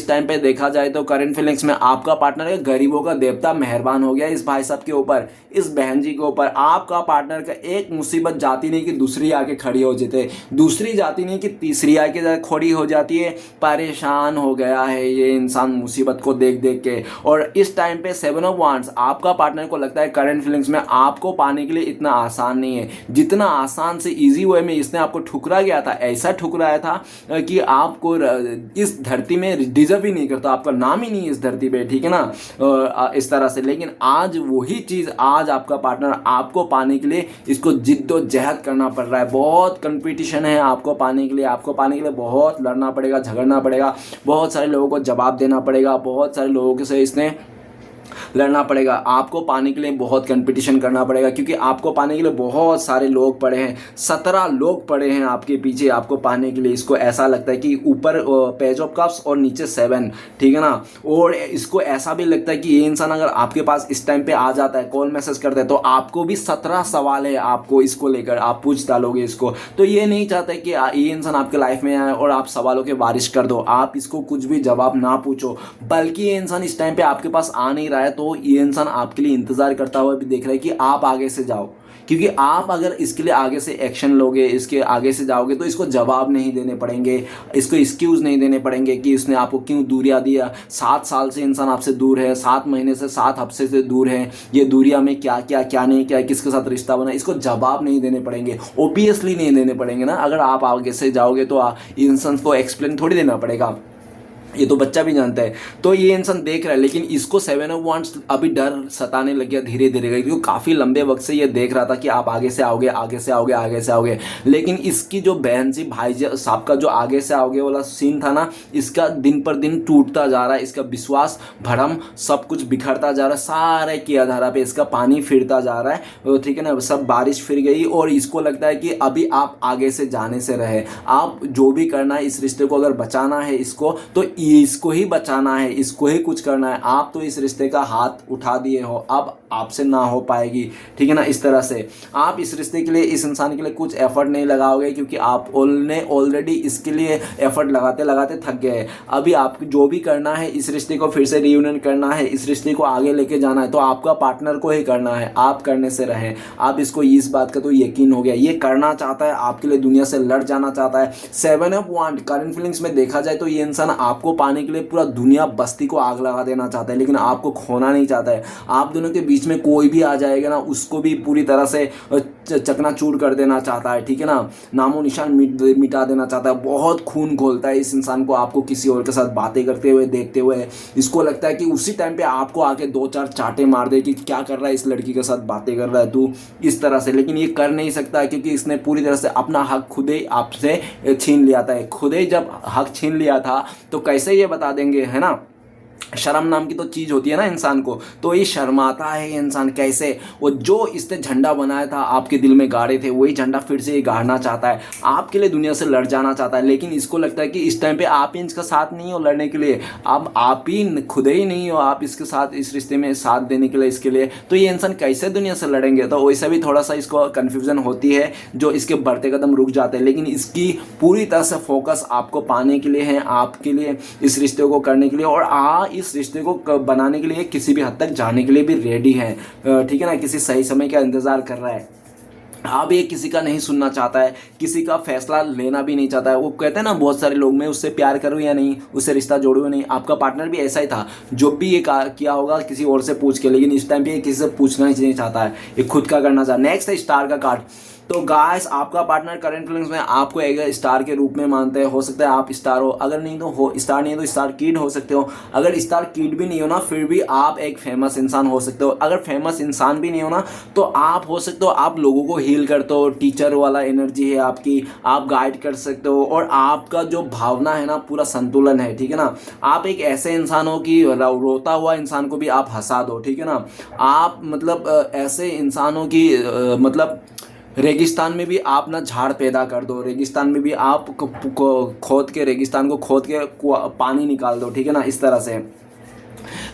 टाइम पे देखा जाए तो करंट फीलिंग्स में आपका पार्टनर गरीबों का देवता मेहरबान हो गया इस भाई साहब के ऊपर, इस बहन जी के ऊपर। आपका पार्टनर का एक मुसीबत जाती नहीं कि दूसरी आके खड़ी हो जाते, दूसरी जाती नहीं कि तीसरी आके खड़ी हो जाती है। परेशान हो गया है ये इंसान मुसीबत को देख देख के। और इस टाइम पे 7 ऑफ वांड्स आपका पार्टनर को लगता है करंट फीलिंग्स में आपको पाने के लिए इतना आसान नहीं है, जितना आसान से इजी वे में इसने आपको ठुकरा गया था, ऐसा ठुकराया था कि आपको इस धरती में डिजर्व ही नहीं करता, आपका नाम ही नहीं है इस धरती पे, ठीक है ना, इस तरह से। लेकिन आज वही चीज़, आज आपका पार्टनर आपको पाने के लिए इसको जिद्दोजहद करना पड़ रहा है, बहुत कंपटीशन है आपको पाने के लिए, आपको पाने के लिए बहुत लड़ना पड़ेगा, झगड़ना पड़ेगा, बहुत सारे लोगों को जवाब देना पड़ेगा, बहुत सारे लोगों से इसने लड़ना पड़ेगा, आपको पाने के लिए बहुत कंपटीशन करना पड़ेगा, क्योंकि आपको पाने के लिए बहुत सारे लोग पड़े हैं, 17 लोग पड़े हैं आपके पीछे आपको पाने के लिए। इसको ऐसा लगता है कि ऊपर पेज ऑफ कप्स और नीचे 7, ठीक है ना। और इसको ऐसा भी लगता है कि ये इंसान अगर आपके पास इस टाइम पे आ जाता है, कॉल मैसेज करता है, तो आपको भी 17 सवाल है आपको इसको लेकर, आप पूछ डालोगे इसको। तो ये नहीं चाहता कि ये इंसान आपके लाइफ में आए और आप सवालों के बारिश कर दो, आप इसको कुछ भी जवाब ना पूछो, बल्कि ये इंसान इस टाइम पे आपके पास आ नहीं रहा है तो ये इंसान आपके लिए इंतजार करता हुआ भी देख रहा है कि आप आगे से जाओ, क्योंकि आप अगर इसके लिए आगे से एक्शन लोगे, इसके आगे से जाओगे, तो इसको जवाब नहीं देने पड़ेंगे, इसको एक्सक्यूज़ नहीं देने पड़ेंगे कि उसने आपको क्यों दूरियां दिया। 7 साल से इंसान आपसे दूर है, 7 महीने से 7 हफ्ते से दूर है, ये दूरियां में क्या क्या क्या नहीं क्या, किसके साथ रिश्ता बना, इसको जवाब नहीं देने पड़ेंगे, ओबियसली नहीं देने पड़ेंगे ना। अगर आप आगे से जाओगे तो इंसान को एक्सप्लेन थोड़ी देना पड़ेगा, ये तो बच्चा भी जानता है। तो ये इंसान देख रहा है, लेकिन इसको 7 ऑफ वांड्स अभी डर सताने लग गया धीरे धीरे, क्योंकि काफ़ी लंबे वक्त से ये देख रहा था कि आप आगे से आओगे, आगे से आओगे, आगे से आओगे। लेकिन इसकी जो बहन जी भाई साहब का जो आगे से आओगे वाला सीन था ना, इसका दिन पर दिन टूटता जा रहा है, इसका विश्वास भरम सब कुछ बिखरता जा रहा है, सारे की आधारा पे इसका पानी फिरता जा रहा है, ठीक है ना, सब बारिश फिर गई। और इसको लगता है कि अभी आप आगे से जाने से रहे, आप जो भी करना है इस रिश्ते को अगर बचाना है इसको, तो इसको ही बचाना है, इसको ही कुछ करना है। आप तो इस रिश्ते का हाथ उठा दिए हो, अब आपसे ना हो पाएगी, ठीक है ना। इस तरह से आप इस रिश्ते के लिए, इस इंसान के लिए कुछ एफर्ट नहीं लगाओगे, क्योंकि आप ऑलरेडी इसके लिए एफर्ट लगाते लगाते थक गए। अभी आपको जो भी करना है, इस रिश्ते को फिर से रियूनियन करना है, इस रिश्ते को आगे लेके जाना है, तो आपका पार्टनर को ही करना है, आप करने से रहें। आप इसको इस बात का तो यकीन हो गया, ये करना चाहता है, आपके लिए दुनिया से लड़ जाना चाहता है। 7 ऑफ वांड करंट फीलिंग्स में देखा जाए तो ये इंसान आपको पाने के लिए पूरा दुनिया बस्ती को आग लगा देना चाहता है, लेकिन आपको खोना नहीं चाहता है। आप दोनों के बीच बीच में कोई भी आ जाएगा ना उसको भी पूरी तरह से चकनाचूर कर देना चाहता है, ठीक है ना, नामो निशान मिटा देना चाहता है। बहुत खून घोलता है इस इंसान को आपको किसी और के साथ बातें करते हुए देखते हुए। इसको लगता है कि उसी टाइम पे आपको आके 2-4 चांटे मार दे कि क्या कर रहा है, इस लड़की के साथ बातें कर रहा है तू, इस तरह से। लेकिन ये कर नहीं सकता क्योंकि इसने पूरी तरह से अपना हक खुद ही आपसे छीन लिया था। खुद ही जब हक छीन लिया था तो कैसे ये बता देंगे, है ना। शर्म नाम की तो चीज़ होती है ना इंसान को, तो ये शर्माता है इंसान कैसे। वो जो इसने झंडा बनाया था आपके दिल में गाड़े थे, वही झंडा फिर से ये गाड़ना चाहता है, आपके लिए दुनिया से लड़ जाना चाहता है। लेकिन इसको लगता है कि इस टाइम पे आप ही इसका साथ नहीं हो लड़ने के लिए, अब आप ही खुद ही नहीं हो आप इसके साथ इस रिश्ते में साथ देने के लिए इसके लिए, तो ये इंसान कैसे दुनिया से लड़ेंगे। तो वैसा भी थोड़ा सा इसको कन्फ्यूज़न होती है, जो इसके बढ़ते कदम रुक जाते हैं। लेकिन इसकी पूरी तरह से फोकस आपको पाने के लिए है, आपके लिए इस रिश्ते को करने के लिए, और इस रिश्ते को बनाने के लिए किसी भी हद तक जाने के लिए भी रेडी है, ठीक है ना। किसी सही समय का इंतज़ार कर रहा है। अब ये किसी का नहीं सुनना चाहता है, किसी का फैसला लेना भी नहीं चाहता है। वो कहते हैं ना बहुत सारे लोग, मैं उससे प्यार करूँ या नहीं, उससे रिश्ता जोड़ूँ या नहीं। आपका पार्टनर भी ऐसा ही था, जो भी ये किया होगा किसी और से पूछ के, लेकिन इस टाइम पे ये किसी से पूछना ही नहीं चाहता है, ये खुद का करना चाहता है। नेक्स्ट है स्टार का कार्ड। तो गाइस आपका पार्टनर करंट फीलिंग्स में आपको एक स्टार के रूप में मानते हैं। हो सकता है आप स्टार हो, अगर नहीं तो हो स्टार नहीं है तो स्टार किड हो सकते हो। अगर स्टार किड भी नहीं हो ना, फिर भी आप एक फेमस इंसान हो सकते हो। अगर फेमस इंसान भी नहीं हो ना, तो आप हो सकते हो, आप लोगों को हील करते हो, टीचर वाला एनर्जी है आपकी, आप गाइड कर सकते हो, और आपका जो भावना है ना पूरा संतुलन है, ठीक है ना। आप एक ऐसे इंसान हो कि रोता हुआ इंसान को भी आप हंसा दो, ठीक है ना। आप मतलब ऐसे इंसान हो कि मतलब रेगिस्तान में भी आप ना झाड़ पैदा कर दो, रेगिस्तान में भी आप खोद के रेगिस्तान को खोद के पानी निकाल दो, ठीक है ना। इस तरह से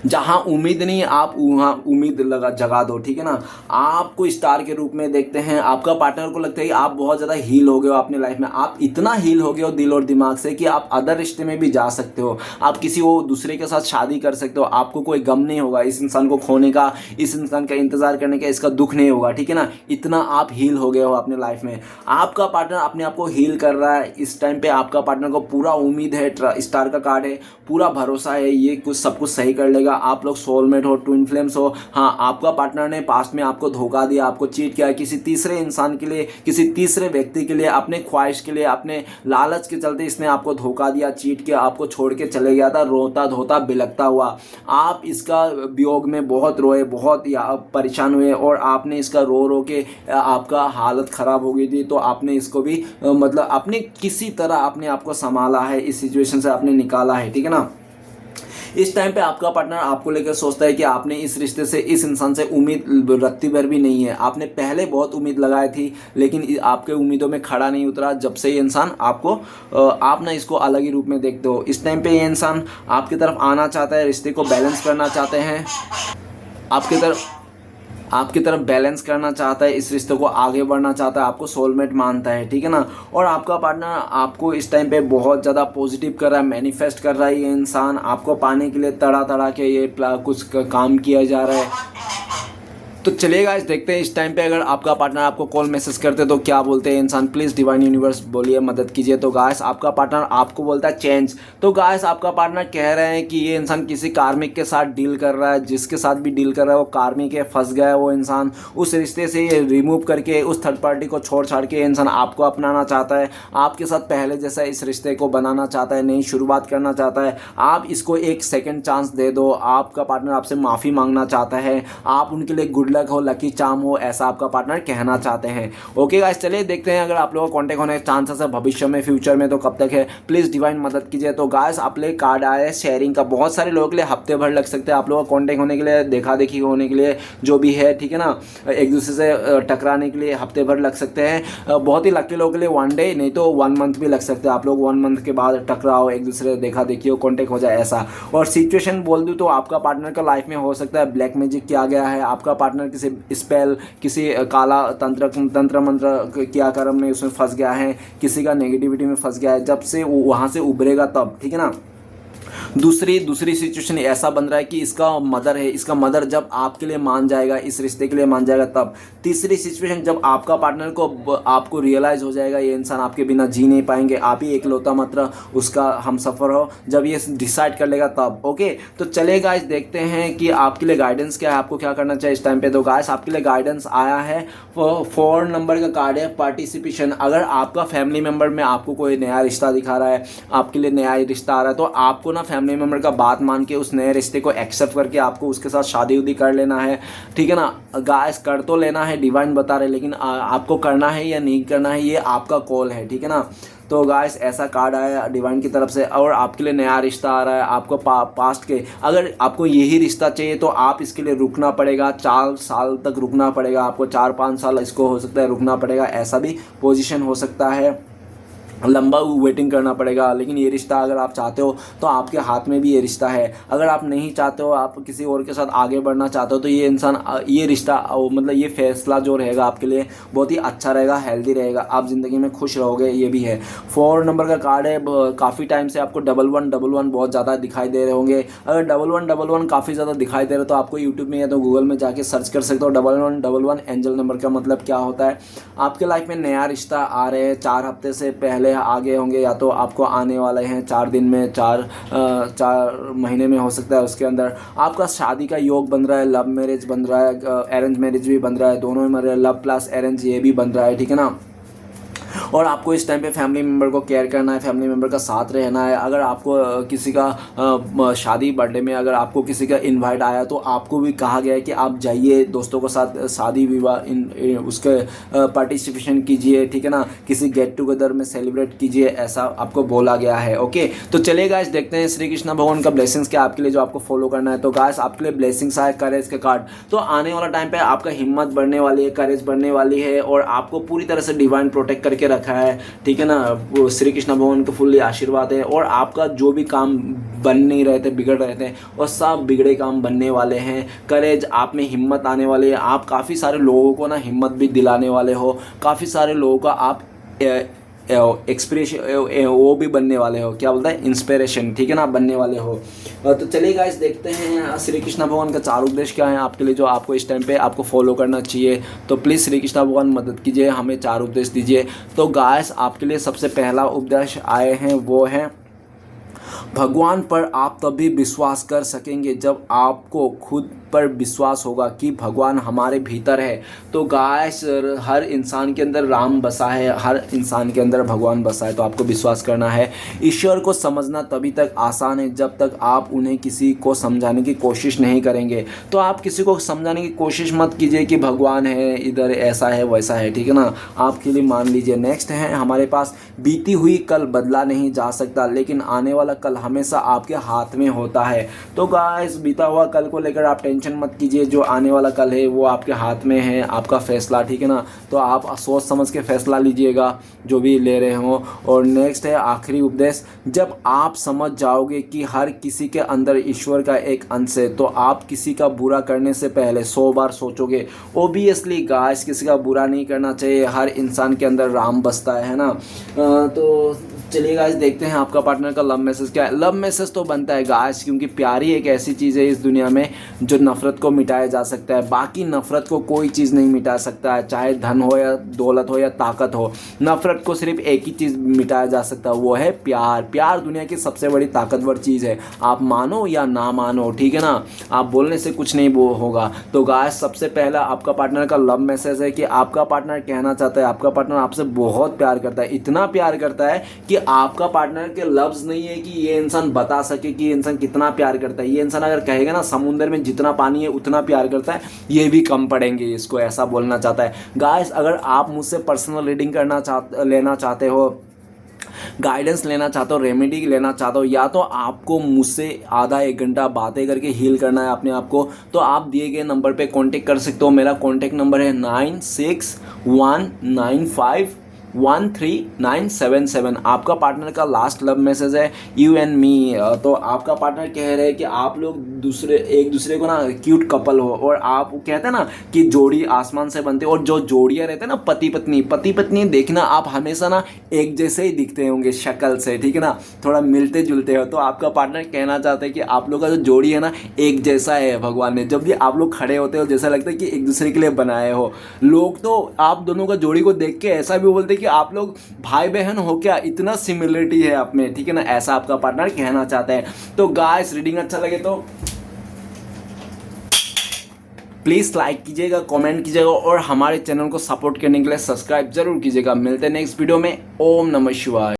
जहाँ उम्मीद नहीं आप वहाँ उम्मीद जगा दो, ठीक है ना। आपको स्टार के रूप में देखते हैं। आपका पार्टनर को लगता है कि आप बहुत ज़्यादा हील हो गए हो अपने लाइफ में, आप इतना हील हो गए हो दिल और दिमाग से कि आप अदर रिश्ते में भी जा सकते हो, आप किसी वो दूसरे के साथ शादी कर सकते हो। आपको कोई गम नहीं होगा इस इंसान को खोने का, इस इंसान का इंतज़ार करने का, इसका दुख नहीं होगा, ठीक है ना। इतना आप हील हो गए हो अपने लाइफ में। आपका पार्टनर अपने आप को हील कर रहा है इस टाइम पे। आपका पार्टनर को पूरा उम्मीद है, स्टार का कार्ड है, पूरा भरोसा है ये कुछ सब कुछ सही कर लेगा। आप लोग सोलमेट हो, ट्विन फ्लेम्स हो। हाँ, आपका पार्टनर ने पास्ट में आपको धोखा दिया, आपको चीट किया किसी तीसरे इंसान के लिए, किसी तीसरे व्यक्ति के लिए, अपने ख्वाहिश के लिए, अपने लालच के चलते इसने आपको धोखा दिया, चीट किया, आपको छोड़ के चले गया था रोता धोता बिलखता हुआ। आप इसका वियोग में बहुत रोए, बहुत परेशान हुए, और आपने इसका रो रो के आपका हालत ख़राब हो गई थी। तो आपने इसको भी मतलब अपने किसी तरह अपने आप को संभाला है, इस सिचुएशन से आपने निकाला है, ठीक है ना। इस टाइम पे आपका पार्टनर आपको लेकर सोचता है कि आपने इस रिश्ते से, इस इंसान से उम्मीद रत्ती भर भी नहीं है। आपने पहले बहुत उम्मीद लगाई थी, लेकिन आपके उम्मीदों में खड़ा नहीं उतरा। जब से ये इंसान आपको आप ना इसको अलग ही रूप में देखते हो। इस टाइम पे ये इंसान आपकी तरफ आना चाहता है, रिश्ते को बैलेंस करना चाहते हैं, आपकी तरफ बैलेंस करना चाहता है, इस रिश्ते को आगे बढ़ना चाहता है, आपको सोलमेट मानता है, ठीक है ना। और आपका पार्टनर आपको इस टाइम पे बहुत ज़्यादा पॉजिटिव कर रहा है, मैनिफेस्ट कर रहा है। ये इंसान आपको पाने के लिए तड़ा तड़ा के ये कुछ काम किया जा रहा है। तो चलिए गाइस देखते हैं इस टाइम पे अगर आपका पार्टनर आपको कॉल मैसेज करते तो क्या बोलते हैं इंसान। प्लीज़ डिवाइन यूनिवर्स बोलिए, मदद कीजिए। तो गाइस आपका पार्टनर आपको बोलता है चेंज। तो गाइस आपका पार्टनर कह रहे हैं कि ये इंसान किसी कार्मिक के साथ डील कर रहा है, जिसके साथ भी डील कर रहा है वो कार्मिक है, फंस गया है वो इंसान। उस रिश्ते से ये रिमूव करके उस थर्ड पार्टी को छोड़ छाड़ के इंसान आपको अपनाना चाहता है, आपके साथ पहले जैसा इस रिश्ते को बनाना चाहता है, नई शुरुआत करना चाहता है। आप इसको एक सेकेंड चांस दे दो। आपका पार्टनर आपसे माफ़ी मांगना चाहता है, आप उनके लिए गुड लक हो, लकी चार्म हो, ऐसा आपका पार्टनर कहना चाहते हैं। ओके गाइस, चलिए देखते हैं अगर आप लोगों को कांटेक्ट होने के चांसेस है भविष्य में, फ्यूचर में, तो कब तक है। प्लीज़ डिवाइन मदद कीजिए। तो गाइस आप लिए कार्ड आया है शेयरिंग का, बहुत सारे लोगों के लिए हफ्ते भर लग सकते हैं आप लोगों को कांटेक्ट होने के लिए, देखा देखी होने के लिए, जो भी है, ठीक है ना। एक दूसरे से टकराने के लिए हफ्ते भर लग सकते हैं। बहुत ही लकी लोगों के लिए 1 डे नहीं तो 1 मंथ भी लग सकते हैं। आप लोग 1 मंथ के बाद टकराओ, एक दूसरे देखा देखी हो, कॉन्टेक्ट हो जाए ऐसा। और सिचुएशन बोल दूँ तो आपका पार्टनर का लाइफ में हो सकता है ब्लैक मैजिक किया गया है, आपका पार्टनर किसी स्पेल, किसी काला तंत्र मंत्र किया कर्म में उसमें फंस गया है, किसी का नेगेटिविटी में फंस गया है। जब से वो वहाँ से उभरेगा तब, ठीक है ना। दूसरी सिचुएशन ऐसा बन रहा है कि इसका मदर है, इसका मदर जब आपके लिए मान जाएगा, इस रिश्ते के लिए मान जाएगा तब। तीसरी सिचुएशन जब आपका पार्टनर को आपको रियलाइज़ हो जाएगा ये इंसान आपके बिना जी नहीं पाएंगे, आप ही एकलौता मात्र उसका हम सफ़र हो, जब ये डिसाइड कर लेगा तब। ओके, तो चलिए गाइस देखते हैं कि आपके लिए गाइडेंस क्या है, आपको क्या करना चाहिए इस टाइम पे। तो गाइस आपके लिए गाइडेंस आया है, 4 नंबर का कार्ड है पार्टिसिपेशन। अगर आपका फैमिली मेम्बर में आपको कोई नया रिश्ता दिखा रहा है, आपके लिए नया रिश्ता आ रहा है, तो आपको ना फैमिली मेम्बर का बात मान के उस नए रिश्ते को एक्सेप्ट करके आपको उसके साथ शादी उदी कर लेना है, ठीक है ना गाइस। कर तो लेना है, डिवाइन बता रहे, लेकिन आपको करना है या नहीं करना है ये आपका कॉल है, ठीक है ना। तो गाइस ऐसा कार्ड आया डिवाइन की तरफ से, और आपके लिए नया रिश्ता आ रहा है आपको पास्ट के। अगर आपको यही रिश्ता चाहिए तो आप इसके लिए रुकना पड़ेगा, 4 साल तक रुकना पड़ेगा आपको, 4-5 साल इसको हो सकता है रुकना पड़ेगा, ऐसा भी पोजीशन हो सकता है, लंबा वेटिंग करना पड़ेगा। लेकिन ये रिश्ता अगर आप चाहते हो तो आपके हाथ में भी ये रिश्ता है। अगर आप नहीं चाहते हो, आप किसी और के साथ आगे बढ़ना चाहते हो, तो ये इंसान ये रिश्ता मतलब ये फैसला जो रहेगा आपके लिए बहुत ही अच्छा रहेगा, हेल्दी रहेगा, आप ज़िंदगी में खुश रहोगे, ये भी है। 4 नंबर का कार्ड है, काफ़ी टाइम से आपको 1111 बहुत ज़्यादा दिखाई दे रहे होंगे। अगर 1111 काफ़ी ज़्यादा दिखाई दे रहे हो तो आपको यूट्यूब में या तो गूगल में जाके सर्च कर सकते हो। 1111 एंजल नंबर का मतलब क्या होता है, आपके लाइफ में नया रिश्ता आ रहे हैं, 4 हफ्ते से पहले आगे होंगे, या तो आपको आने वाले हैं 4 दिन में, 4 महीने में हो सकता है। उसके अंदर आपका शादी का योग बन रहा है, लव मैरिज बन रहा है, अरेंज मैरिज भी बन रहा है, दोनों में लव प्लस अरेंज ये भी बन रहा है, ठीक है ना। और आपको इस टाइम पे फैमिली मेम्बर को केयर करना है, फैमिली मेम्बर का साथ रहना है। अगर आपको किसी का शादी बर्थडे में अगर आपको किसी का इनवाइट आया तो आपको भी कहा गया है कि आप जाइए दोस्तों के साथ शादी विवाह उसके पार्टिसिपेशन कीजिए, ठीक है ना, किसी गेट टुगेदर में सेलिब्रेट कीजिए, ऐसा आपको बोला गया है। ओके, तो चलिए गाइस देखते हैं श्री कृष्ण भगवान का ब्लेसिंग्स क्या आपके लिए जो आपको फॉलो करना है। तो गाइस आपके लिए ब्लेसिंग्स आए करेज के कार्ड। तो आने वाला टाइम पे आपका हिम्मत बढ़ने वाली है, करेज बढ़ने वाली है, और आपको पूरी तरह से डिवाइन प्रोटेक्ट करके रखा है, ठीक है ना। वो श्री कृष्ण भगवान का फुल्ली आशीर्वाद है, और आपका जो भी काम बन नहीं रहे थे, बिगड़ रहे थे, और सब बिगड़े काम बनने वाले हैं। करेज आप में हिम्मत आने वाली है, आप काफ़ी सारे लोगों को ना हिम्मत भी दिलाने वाले हो, काफ़ी सारे लोगों का आप एक्सप्रेशन वो भी बनने वाले हो, क्या बोलता है, इंस्पिरेशन, ठीक है ना, बनने वाले हो। तो चलिए गाइस देखते हैं श्री कृष्ण भगवान का 4 उपदेश क्या है आपके लिए जो आपको इस टाइम पे आपको फॉलो करना चाहिए। तो प्लीज़ श्री कृष्ण भगवान मदद कीजिए, हमें 4 उपदेश दीजिए। तो गाइस आपके लिए सबसे पहला उपदेश आए हैं वो है, भगवान पर आप तभी विश्वास कर सकेंगे जब आपको खुद पर विश्वास होगा कि भगवान हमारे भीतर है। तो गाइस हर इंसान के अंदर राम बसा है, हर इंसान के अंदर भगवान बसा है, तो आपको विश्वास करना है। ईश्वर को समझना तभी तक आसान है जब तक आप उन्हें किसी को समझाने की कोशिश नहीं करेंगे। तो आप किसी को समझाने की कोशिश मत कीजिए कि भगवान है, इधर ऐसा है वैसा है, ठीक है ना, आपके लिए मान लीजिए। नेक्स्ट है हमारे पास, बीती हुई कल बदला नहीं जा सकता, लेकिन आने वाला कल हमेशा आपके हाथ में होता है। तो गाइस बीता हुआ कल को लेकर आप टेंशन मत कीजिए, जो आने वाला कल है वो आपके हाथ में है, आपका फैसला, ठीक है ना। तो आप सोच समझ के फैसला लीजिएगा जो भी ले रहे हो। और नेक्स्ट है आखिरी उपदेश, जब आप समझ जाओगे कि हर किसी के अंदर ईश्वर का एक अंश है, तो आप किसी का बुरा करने से पहले 100 बार सोचोगे। ओबियसली गाइस किसी का बुरा नहीं करना चाहिए, हर इंसान के अंदर राम बसता है ना। तो चलिए गाइस देखते हैं आपका पार्टनर का लव मैसेज क्या है। लव मैसेज तो बनता है गाइस, क्योंकि प्यार ही एक ऐसी चीज़ है इस दुनिया में जो नफरत को मिटाया जा सकता है। बाकी नफरत को कोई चीज़ नहीं मिटा सकता है, चाहे धन हो या दौलत हो या ताकत हो। नफरत को सिर्फ एक ही चीज़ मिटाया जा सकता है, वो है प्यार। प्यार दुनिया की सबसे बड़ी ताकतवर चीज़ है, आप मानो या ना मानो, ठीक है ना, आप बोलने से कुछ नहीं वो होगा। तो गाइस सबसे पहला आपका पार्टनर का लव मैसेज है कि आपका पार्टनर कहना चाहता है, आपका पार्टनर आपसे बहुत प्यार करता है, इतना प्यार करता है कि आपका पार्टनर के लफ्ज़ नहीं है कि ये इंसान बता सके कि ये इंसान कितना प्यार करता है। ये इंसान अगर कहेगा ना समुंदर में जितना पानी है उतना प्यार करता है, ये भी कम पड़ेंगे, इसको ऐसा बोलना चाहता है। गाइस अगर आप मुझसे पर्सनल रीडिंग लेना चाहते हो, गाइडेंस लेना चाहते हो, रेमेडी लेना चाहते हो, या तो आपको मुझसे आधा 1 घंटा बातें करके हील करना है अपने आप को, तो आप दिए गए नंबर पे कांटेक्ट कर सकते हो। मेरा कांटेक्ट नंबर है 961959 1397 आपका पार्टनर का लास्ट लव मैसेज है, यू एंड मी। तो आपका पार्टनर कह रहे हैं कि आप लोग एक दूसरे को ना क्यूट कपल हो, और आप कहते हैं ना कि जोड़ी आसमान से बनते, और जो जोड़ियाँ रहते हैं ना पति पत्नी देखना आप हमेशा ना एक जैसे ही दिखते होंगे शक्ल से, ठीक है ना, थोड़ा मिलते जुलते हो। तो आपका पार्टनर कहना चाहते हैं कि आप लोग का जो जोड़ी है ना एक जैसा है, भगवान ने जब भी आप लोग खड़े होते हो जैसा लगता है कि एक दूसरे के लिए बनाए हो। लोग तो आप दोनों का जोड़ी को देख के ऐसा भी बोलते हैं कि आप लोग भाई बहन हो क्या, इतना सिमिलरिटी है आप में, ठीक है ना, ऐसा आपका पार्टनर कहना चाहता है। तो गाइस रीडिंग अच्छा लगे तो प्लीज़ लाइक कीजिएगा, कमेंट कीजिएगा, और हमारे चैनल को सपोर्ट करने के लिए सब्सक्राइब जरूर कीजिएगा। मिलते हैं नेक्स्ट वीडियो में। ओम नमः शिवाय।